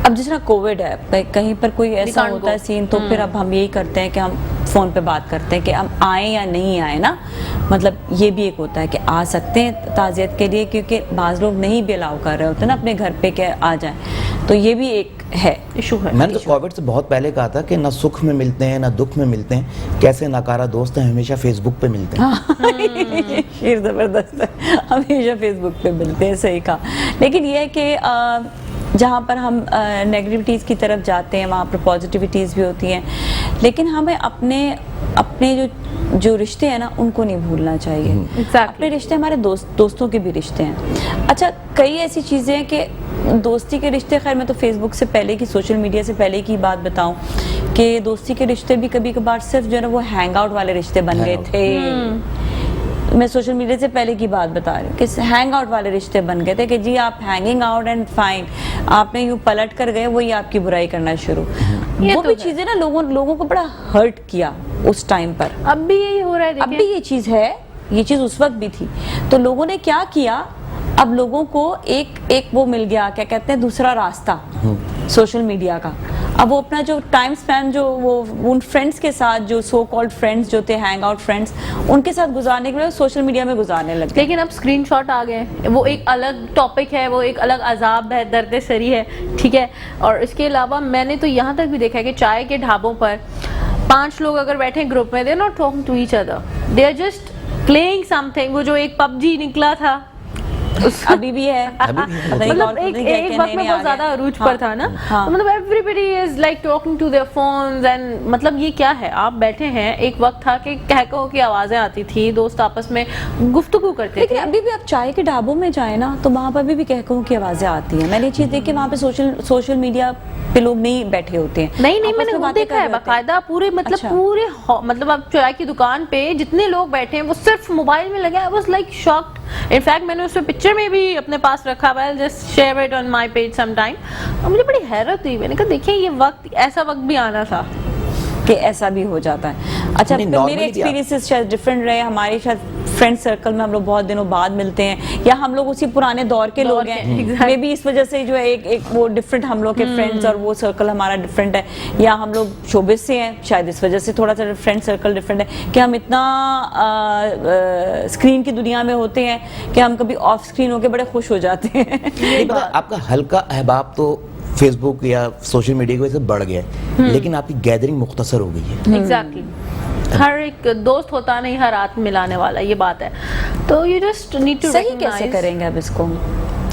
اب جس طرح کووڈ ہے, کہیں پر کوئی ایسا ہوتا ہے سین, تو پھر اب ہم یہی کرتے ہیں کہ ہم فون پہ بات کرتے ہیں کہ ہم آئیں یا نہیں آئیں نا. مطلب یہ بھی ایک ہوتا ہے کہ آ سکتے ہیں تعزیت کے لیے, کیونکہ بعض لوگ نہیں بھی الاؤ کر رہے ہوتے نا اپنے گھر پہ کہ آ جائیں, تو یہ بھی ایک ہے ایشو ہے. میں نے تو کووڈ سے بہت پہلے کہا تھا کہ نہ سکھ میں ملتے ہیں نہ دکھ میں ملتے ہیں, کیسے ناکارہ دوست ہیں ہمیشہ فیس بک پہ ملتے ہیں. شیر زبردست ہے, ہمیشہ فیس بک پہ ملتے ہیں, صحیح کہا. لیکن یہ ہے کہ جہاں پر ہم نیگیٹیوٹیز کی طرف جاتے ہیں وہاں پر پازیٹیوٹیز بھی ہوتی ہیں, لیکن ہمیں اپنے جو رشتے ہیں نا ان کو نہیں بھولنا چاہیے. اپنے رشتے ہمارے دوستوں کے بھی رشتے ہیں. اچھا کئی ایسی چیزیں ہیں کہ دوستی کے رشتے, خیر میں تو فیس بک سے پہلے کی, سوشل میڈیا سے پہلے کی بات بتاؤں کہ دوستی کے رشتے بھی کبھی کبھار صرف جو ہے نا وہ ہینگ آؤٹ والے رشتے بن گئے تھے. میں سوشل میڈیا سے پہلے کی بات بتا رہی ہوں کہ ہینگ آؤٹ والے رشتے بن گئے تھے کہ جی آپ ہینگنگ آؤٹ اینڈ فائن, آپ نے یوں پلٹ کر گئے, وہی آپ کی برائی کرنا شروع. وہ بھی چیزیں نا لوگوں کو بڑا ہرٹ کیا اس ٹائم پر. اب بھی یہی ہو رہا ہے, اب بھی یہ چیز ہے, یہ چیز اس وقت بھی تھی. تو لوگوں نے کیا کیا, اب لوگوں کو ایک وہ مل گیا, کیا کہتے ہیں, دوسرا راستہ سوشل میڈیا کا. اب وہ اپنا جو ٹائم سپین جو وہ ان فرینڈس کے ساتھ, جو سو کالڈ فرینڈس جو تھے, ہینگ آؤٹ فرینڈس, ان کے ساتھ گزارنے کے لیے سوشل میڈیا میں گزارنے لگے. لیکن اب اسکرین شاٹ آ گئے, وہ ایک الگ ٹاپک ہے, وہ ایک الگ عذاب ہے, درد سری ہے, ٹھیک ہے. اور اس کے علاوہ میں نے تو یہاں تک بھی دیکھا ہے کہ چائے کے ڈھابوں پر 5 لوگ اگر بیٹھے گروپ میں, they are not talking to each other, they are just playing something. وہ جو ایک PUBG نکلا تھا ابھی بھی ہے, مطلب ایک وقت میں بہت زیادہ عروج پر تھا نا, مطلب everybody is like talking to their phones. And مطلب یہ کیا ہے, آپ بیٹھے ہیں, ایک وقت تھا کہ کہکہوں کی آوازیں آتی تھی, دوست آپس میں گفتگو کرتے تھے. لیکن ابھی بھی آپ چائے کے ڈھابوں میں جائیں نا, تو وہاں پر بھی کہکہوں کی آوازیں آتی ہیں. میں نے یہ چیز دیکھی, وہاں پہ سوشل میڈیا پہ لوگ نہیں بیٹھے ہوتے ہیں. نہیں میں نے وہ دیکھا ہے باقاعدہ, پورے مطلب اب چائے کی دکان پہ جتنے لوگ بیٹھے ہیں وہ صرف موبائل میں لگے. I was like shocked. In fact میں نے اس پکچر میں بھی اپنے پاس رکھا ہوا ہے, just share it on my page some time. مجھے بڑی حیرت ہوئی, میں نے کہا دیکھیں یہ وقت, ایسا وقت بھی آنا تھا کہ ایسا بھی ہو جاتا ہے. اچھا, میرے ایکسپیرینسز شاید ڈفرینٹ رہے, ہمارے شاید فرینڈ سرکل میں ہم لوگ بہت دنوں بعد ملتے ہیں, یا ہم لوگ اسی پرانے دور کے لوگ ہیں, میں بھی اس وجہ سے جو ہے ایک وہ ڈفرینٹ ہم لوگ کے فرینڈس اور وہ سرکل ہمارا ڈفرینٹ ہے, یا ہم لوگ شوبز سے ہیں, شاید اس وجہ سے تھوڑا سا فرینڈ سرکل ڈفرینٹ ہے کہ ہم اتنا اسکرین کی دنیا میں ہوتے ہیں کہ ہم کبھی آف اسکرین ہو کے بڑے خوش ہو جاتے ہیں. آپ کا ہلکا احباب تو فیس بک یا سوشل میڈیا کی وجہ سے بڑھ گیا ہے, لیکن آپ کی گیدرنگ مختصر ہو گئی ہے. ایگزیکٹلی, ہر ایک دوست ہوتا نہیں ہر رات ملانے والا, یہ بات ہے. تو یو جسٹ نیڈ ٹو صحیح کیسے کریں گے اب اس کو,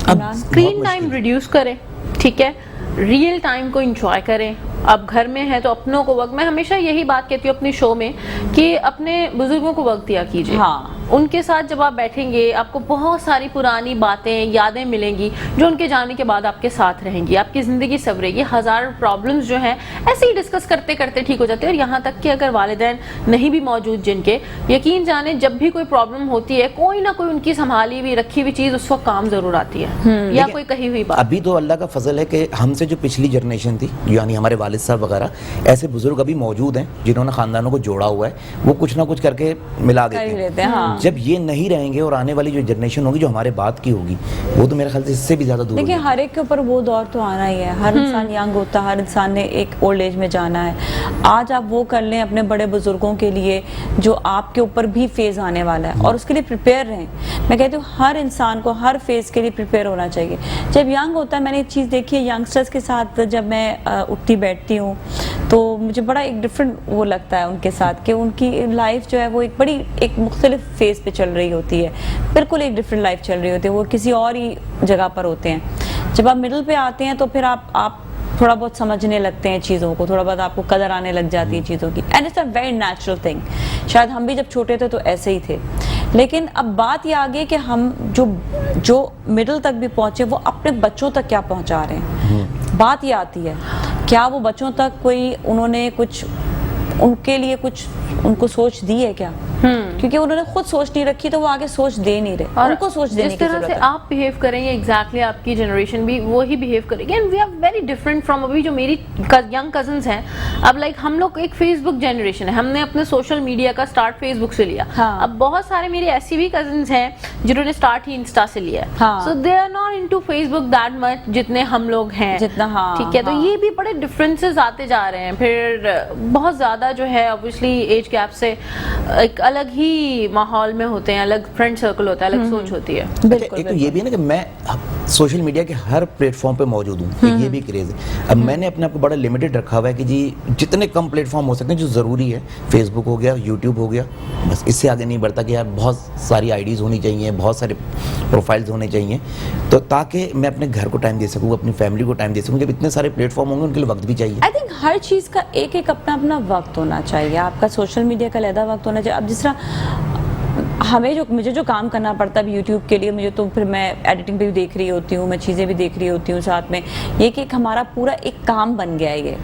اسکرین ٹائم ریڈیوس کریں, ٹھیک ہے, ریئل ٹائم کو انجوائے کریں. اب گھر میں ہے تو اپنوں کو وقت, میں ہمیشہ یہی بات کہتی ہوں اپنی شو میں کہ اپنے بزرگوں کو وقت دیا کیجیے. ہاں, ان کے ساتھ جب آپ بیٹھیں گے آپ کو بہت ساری پرانی باتیں, یادیں ملیں گی جو ان کے جانے کے بعد آپ کے ساتھ رہیں گی. آپ کی زندگی سنورے گی. 1000 پرابلمس جو ہیں ایسے ہی ڈسکس کرتے کرتے ٹھیک ہو جاتے ہیں. اور یہاں تک کہ اگر والدین نہیں بھی موجود جن کے, یقین جانیں جب بھی کوئی پرابلم ہوتی ہے, کوئی نہ کوئی ان کی سنبھالی ہوئی رکھی ہوئی چیز اس وقت کام ضرور آتی ہے, یا کوئی کہی ہوئی بات. ابھی تو اللہ کا فضل ہے کہ ہم سے جو پچھلی جنریشن تھی, یعنی ہمارے والد صاحب وغیرہ, ایسے بزرگ ابھی موجود ہیں جنہوں نے خاندانوں کو جوڑا ہوا ہے, وہ کچھ نہ کچھ کر کے ملا دیتے ہیں. جب یہ نہیں رہیں گے اور آنے والی جو جنریشن ہوگی جو ہمارے بعد کی ہوگی, وہ تو میرے خیال سے اس سے بھی زیادہ دور. دیکھیں ہر ایک کے اوپر وہ دور تو آنا ہی ہے, ہر انسان ینگ ہوتا ہے, ہر انسان نے ایک اولڈ ایج میں جانا ہے. آج آپ وہ کر لیں اپنے بڑے بزرگوں کے لیے جو آپ کے اوپر بھی فیز آنے والا ہے, اور اس کے لیے پریپیئر رہیں. میں کہتی ہوں ہر انسان کو ہر فیز کے لیے پریپیئر ہونا چاہیے. جب ینگ ہوتا ہے, میں نے ایک چیز دیکھی ہے ینگسٹرز کے ساتھ جب میں اٹھتی بیٹھتی ہوں تو مجھے بڑا ایک ڈفرینٹ وہ لگتا ہے ان کے ساتھ کہ ان کی لائف جو ہے وہ ایک مختلف فیز پہ چل رہی ہوتی ہے, بالکل ایک ڈفرینٹ لائف چل رہی ہوتی ہے, وہ کسی اور ہی جگہ پر ہوتے ہیں. جب آپ مڈل پہ آتے ہیں تو پھر آپ تھوڑا بہت سمجھنے لگتے ہیں چیزوں کو, تھوڑا بہت آپ کو قدر آنے لگ جاتی ہے چیزوں کی. And it's a very natural thing. شاید ہم بھی جب چھوٹے تھے تو ایسے ہی تھے, لیکن اب بات یہ آگے کہ ہم جو مڈل تک بھی پہنچے وہ اپنے بچوں تک کیا پہنچا رہے ہیں. بات یہ آتی ہے کیا وہ بچوں تک کوئی انہوں نے کچھ ان کے لیے کچھ ان کو سوچ دی ہے کیا, کیونکہ انہوں نے خود سوچ نہیں رکھی تو وہ آگے سوچ دے نہیں رہے, ان کو سوچ دینے کی ضرورت ہے. جس طرح سے آپ بہیو کریں گے ایگزیکٹلی آپ کی جنریشن بھی وہی بہیو کرے گی. And we are very different from ابھی جو میری ینگ کزنس ہیں. اب لائک ہم لوگ ایک فیس بک جنریشن ہے, ہم نے اپنے سوشل میڈیا کا اسٹارٹ فیس بک سے لیا. اب بہت سارے میری ایسی بھی کزنس ہیں جنہوں نے اسٹارٹ ہی انسٹا سے لیا, so they are not into Facebook that much جتنے ہم لوگ ہیں, ٹھیک ہے. تو یہ بھی بڑے ڈفرینسز آتے جا رہے ہیں. پھر بہت زیادہ جو ہے اوبویسلی ایج گیپ سے ایک الگ ہی ماحول میں ہوتے ہیں, الگ فرینڈ سرکل ہوتا ہے, الگ سوچ ہوتی ہے. ایک تو یہ بھی ہے نا کہ میں سوشل میڈیا کے ہر پلیٹ فارم پہ موجود ہوں, یہ بھی کریز ہے. اب میں نے اپنے آپ کو بڑا لمیٹڈ رکھا ہوا ہے کہ جی جتنے کم پلیٹ فارم ہو سکتے ہیں جو ضروری ہے, فیس بک ہو گیا, یوٹیوب ہو گیا, بس اس سے آگے نہیں بڑھتا کہ یار بہت ساری آئی ڈیز ہونی چاہیے, بہت سارے پروفائلز ہونے چاہیے, تو تاکہ میں اپنے گھر کو ٹائم دے سکوں, اپنی فیملی کو ٹائم دے سکوں. جب اتنے سارے پلیٹ فارم ہوں گے ان کے لیے وقت بھی چاہیے. آئی تھنک ہر چیز کا ایک اپنا وقت ہونا چاہیے. آپ کا سوشل میڈیا کا علیحدہ وقت ہونا چاہیے. اب جس طرح مجھے جو کام کرنا پڑتا ہے یوٹیوب کے لیے, مجھے تو پھر میں ایڈیٹنگ بھی دیکھ رہی ہوتی ہوں, میں چیزیں بھی دیکھ رہی ہوتی ہوں ساتھ میں. یہ کہ ہمارا پورا ایک کام بن گیا ہے, یہ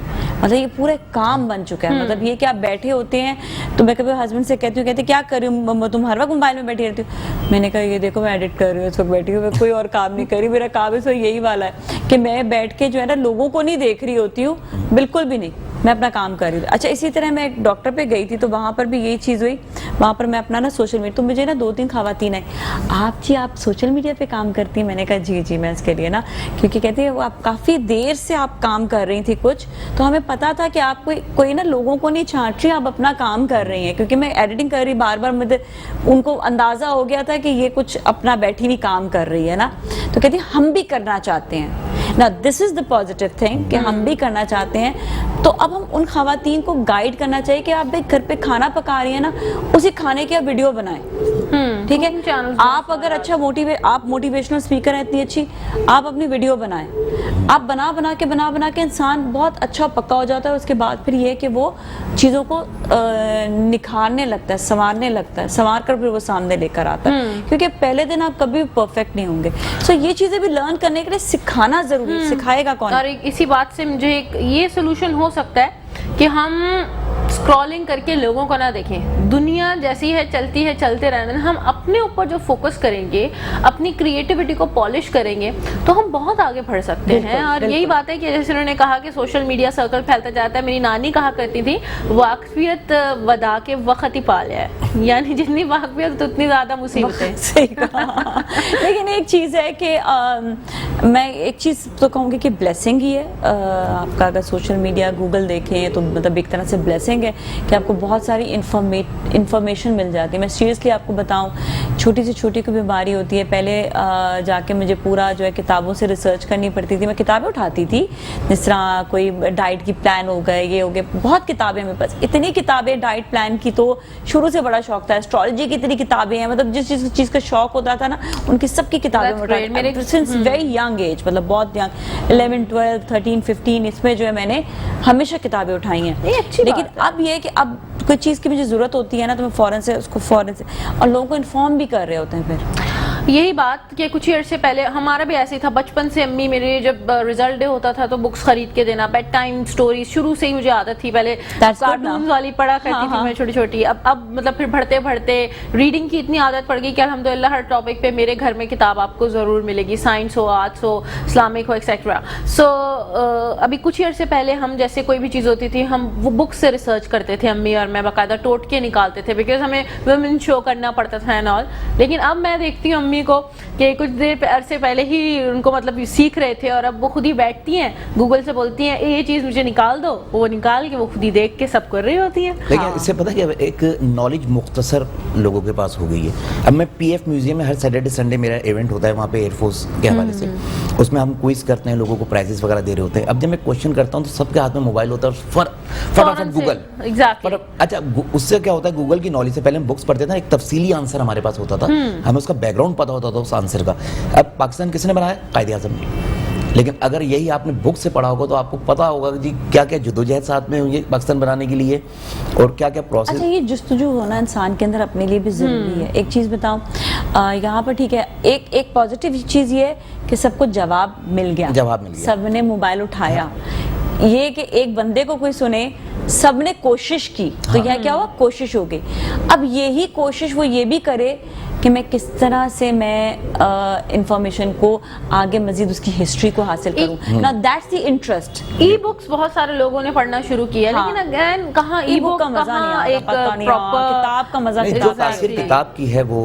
مطلب یہ پورا ایک کام بن چکا ہے. مطلب یہ کہ آپ بیٹھے ہوتے ہیں تو میں کبھی ہسبینڈ سے کہتی ہوں, کہتے کیا کر رہی ہوں تم, ہر وقت موبائل میں بیٹھی رہتی ہوں. میں نے کہا یہ دیکھو میں ایڈٹ کر رہی ہوں, اس وقت بیٹھی ہوں, میں کوئی اور کام نہیں کر رہی. میرا کام اس وقت یہی والا ہے کہ میں بیٹھ کے جو ہے نا لوگوں کو نہیں دیکھ رہی ہوتی ہوں, بالکل بھی نہیں. मैं अपना काम कर रही थी. अच्छा, इसी तरह मैं एक डॉक्टर पे गई थी तो वहाँ पर भी यही चीज़ हुई. वहाँ पर मैं अपना ना सोशल मीडिया, तो मुझे ना 2-3 खवातीन आई, आप जी आप सोशल मीडिया पे काम करती हैं? मैंने कहा जी जी मैं इसके लिए ना, क्योंकि कहती है वो आप काफ़ी देर से आप काम कर रही थी कुछ, तो हमें पता था कि आप कोई ना लोगों को नहीं छांट रही, आप अपना काम कर रही हैं, क्योंकि मैं एडिटिंग कर रही बार बार, मुझे उनको अंदाज़ा हो गया था कि ये कुछ अपना बैठी हुई काम कर रही है ना. तो कहती हम भी करना चाहते हैं ना, this is the positive thing कि हम भी करना चाहते हैं. तो अब हम उन खवातीन को गाइड करना चाहिए कि आप भाई घर पे खाना पका रही है ना, उसी खाने की आप वीडियो बनाएं. ठीक है, आप अगर अच्छा आप मोटिवेशनल स्पीकर हैं इतनी अच्छी, आप अपनी वीडियो बनाएं. आप बना बना के इंसान बहुत अच्छा पक्का हो जाता है. उसके बाद फिर ये कि वो चीज़ों को निखारने लगता है, संवारने लगता है, संवार कर फिर वो सामने लेकर आता है, क्योंकि पहले दिन आप कभी भी परफेक्ट नहीं होंगे. सो ये चीज़ें भी लर्न करने के लिए सिखाना जरूरी है. सिखाएगा कौन? और इसी बात से मुझे एक ये सोल्यूशन हो सकता है कि हम स्क्रॉलिंग करके लोगों को ना देखें. दुनिया जैसी है चलती है, चलते रहने. हम अपने ऊपर जो फोकस करेंगे, अपनी क्रिएटिविटी को पॉलिश करेंगे, तो हम बहुत आगे बढ़ सकते हैं. और यही बात है कि जैसे उन्होंने कहा कि सोशल मीडिया सर्कल फैलता जाता है. मेरी नानी कहा करती थी, वाकफियत वदा के वक्त ही पाल है, यानी जितनी वाकफियत उतनी ज़्यादा मुसीबतें. सही कहा. लेकिन एक चीज़ है कि मैं एक चीज़ तो कहूँगी कि ब्लेसिंग ही है. आपका अगर सोशल मीडिया गूगल देखें तो मतलब एक तरह से ब्लेसिंग है कि आपको बहुत सारी इन्फॉर्मेशन मिल जाती है. मैं सीरियसली आपको बताऊं, छोटी से छोटी कोई बीमारी होती है, पहले जाके मुझे पूरा जो है किताबों से रिसर्च करनी पड़ती थी. मैं किताबें उठाती थी, जिस तरह कोई डाइट की प्लान हो गए, ये हो गए, बहुत किताबें मेरे पास. इतनी किताबें डाइट प्लान की तो शुरू से बड़ा शौक था. एस्ट्रोलॉजी की इतनी किताबें हैं, मतलब जिस चीज़ का शौक होता था ना, उनकी सबकी किताबें मेरे सिंस वेरी यंग एज, मतलब बहुत यंग, 11, 12, 13, 15, इसमें जो है मैंने हमेशा किताबें उठाई हैं. लेकिन अब ये है कि अब कोई चीज़ की मुझे ज़रूरत होती है ना, तो मैं फ़ौरन से और लोगों को इन्फॉर्म भी कर रहे होते हैं. फिर यही बात कि कुछ ईयर से पहले हमारा भी ऐसे ही था. बचपन से अम्मी मेरे जब रिजल्ट डे होता था तो बुक्स खरीद के देना, बेड टाइम स्टोरीज शुरू से ही मुझे आदत थी. पहले कार्टून वाली पढ़ा करती थी मैं छोटी छोटी. अब मतलब फिर बढ़ते बढ़ते रीडिंग की इतनी आदत पड़ गई कि अल्हम्दुलिल्लाह हर टॉपिक पे मेरे घर में किताब आपको ज़रूर मिलेगी, साइंस हो, आर्ट्स हो, इस्लामिक हो, एक्सेट्रा. सो अभी कुछ ईयर से पहले हम जैसे कोई भी चीज़ होती थी, हम वो बुक से रिसर्च करते थे, अम्मी और मैं बाकायदा टोट के निकालते थे, बिकॉज हमें वुमेन शो करना पड़ता था एंड ऑल. लेकिन अब मैं देखती हूँ अम्मी को कि कुछ देर अरसे पहले ही उनको मतलब सीख रहे थे और अब वो खुद ही बैठती हैं, गूगल से बोलती हैं ये चीज़ मुझे निकाल दो, वो निकाल के वो खुद ही देख के सब कर रही होती हैं. लेकिन इससे पता है कि एक नॉलेज मुख्तसर लोगों के पास हो गई है. अब मैं पीएफ म्यूजियम में हर सैटरडे संडे मेरा इवेंट होता है वहाँ पे एयरफोर्स के हवाले से, उसमें हम क्विज करते हैं, लोगों को प्राइजेस वगैरह दे रहे होते हैं. अब जब मैं क्वेश्चन करता हूँ तो सबके हाथ में मोबाइल होता है और फटाफट गूगल. एग्जैक्टली. अच्छा, उससे क्या होता है, गूगल की नॉलेज से पहले हम बुक्स पढ़ते थे, एक तफसीली आंसर हमारे पास होता था, हमें उसका बैकग्राउंड पता होता था उस आंसर का. अब पाकिस्तान किसने बनाया? कायदे-ए-आज़म ने. लेकिन अगर यही आपने बुक से पढ़ा होगा तो आपको पता होगा कि क्या क्या जद्दोजहद साथ में हुई है पाकिस्तान बनाने के लिए और क्या क्या प्रोसेस. अच्छा, ये जस्तजू होना इंसान के अंदर अपने लिए भी ज़रूरी है. एक चीज़ बताऊं, यहाँ पर ठीक है, एक पॉजिटिव चीज़ ये है कि सबको जवाब मिल गया, सबने मोबाइल उठाया. ये कि एक बंदे को कोई सुने, सबने कोशिश की, तो यह क्या हुआ, कोशिश हो गई. अब यही कोशिश वो ये भी करे कि मैं किस तरह से मैं इंफॉर्मेशन को आगे मजीद उसकी हिस्ट्री को हासिल करूं. ना that's the interest. E books बहुत सारे लोगों ने पढ़ना शुरू किया, लेकिन अगेन कहाँ ई बुक का मजा नहीं आता, प्रॉपर किताब का मजा जो तासीर किताब की है वो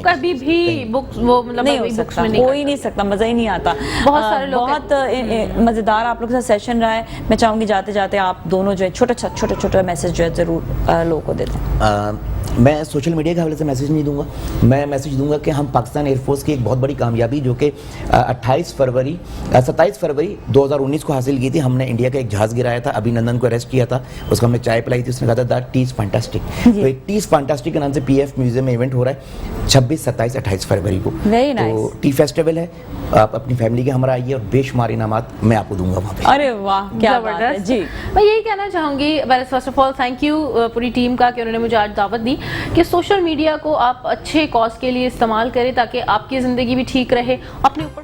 कभी भी बुक्स वो मतलब नहीं हो सकता, हो ही नहीं सकता, मजा ही नहीं आता. बहुत सारे लोग बहुत मजेदार आप लोग के साथ सेशन रहा है. मैं चाहूंगी जाते जाते आप दोनों जो है छोटा मैसेज जो है जरूर लोगों को देते हैं. मैं सोशल मीडिया के हवाले से मैसेज नहीं दूंगा, मैं मैसेज दूंगा कि हम पाकिस्तान एयरफोर्स की एक बहुत बड़ी कामयाबी जो कि 27 फरवरी 2019 को हासिल की थी. हमने इंडिया का एक जहाज़ गिराया था, अभिनंदन को अरेस्ट किया था, उसको हमने चाय पिलाई थी, उसने कहा था दैट टी इज़ फैंटास्टिक. तो एक टी इज़ फैंटास्टिक के नाम से पीएफ म्यूजियम में इवेंट हो रहा है 26, 27, 28 फरवरी को. तो टी फेस्टिवल है, आप अपनी फैमिली के हमरा आइए और बेशुमार इनामात मैं आपको दूंगा वहाँ पे. अरे वाह, क्या बात है जी. मैं यही कहना चाहूँगी, first of all thank you पूरी टीम का कि उन्होंने मुझे आज दावत दी कि सोशल मीडिया को आप अच्छे कॉज के लिए इस्तेमाल करें ताकि आपकी ज़िंदगी भी ठीक रहे, अपने ऊपर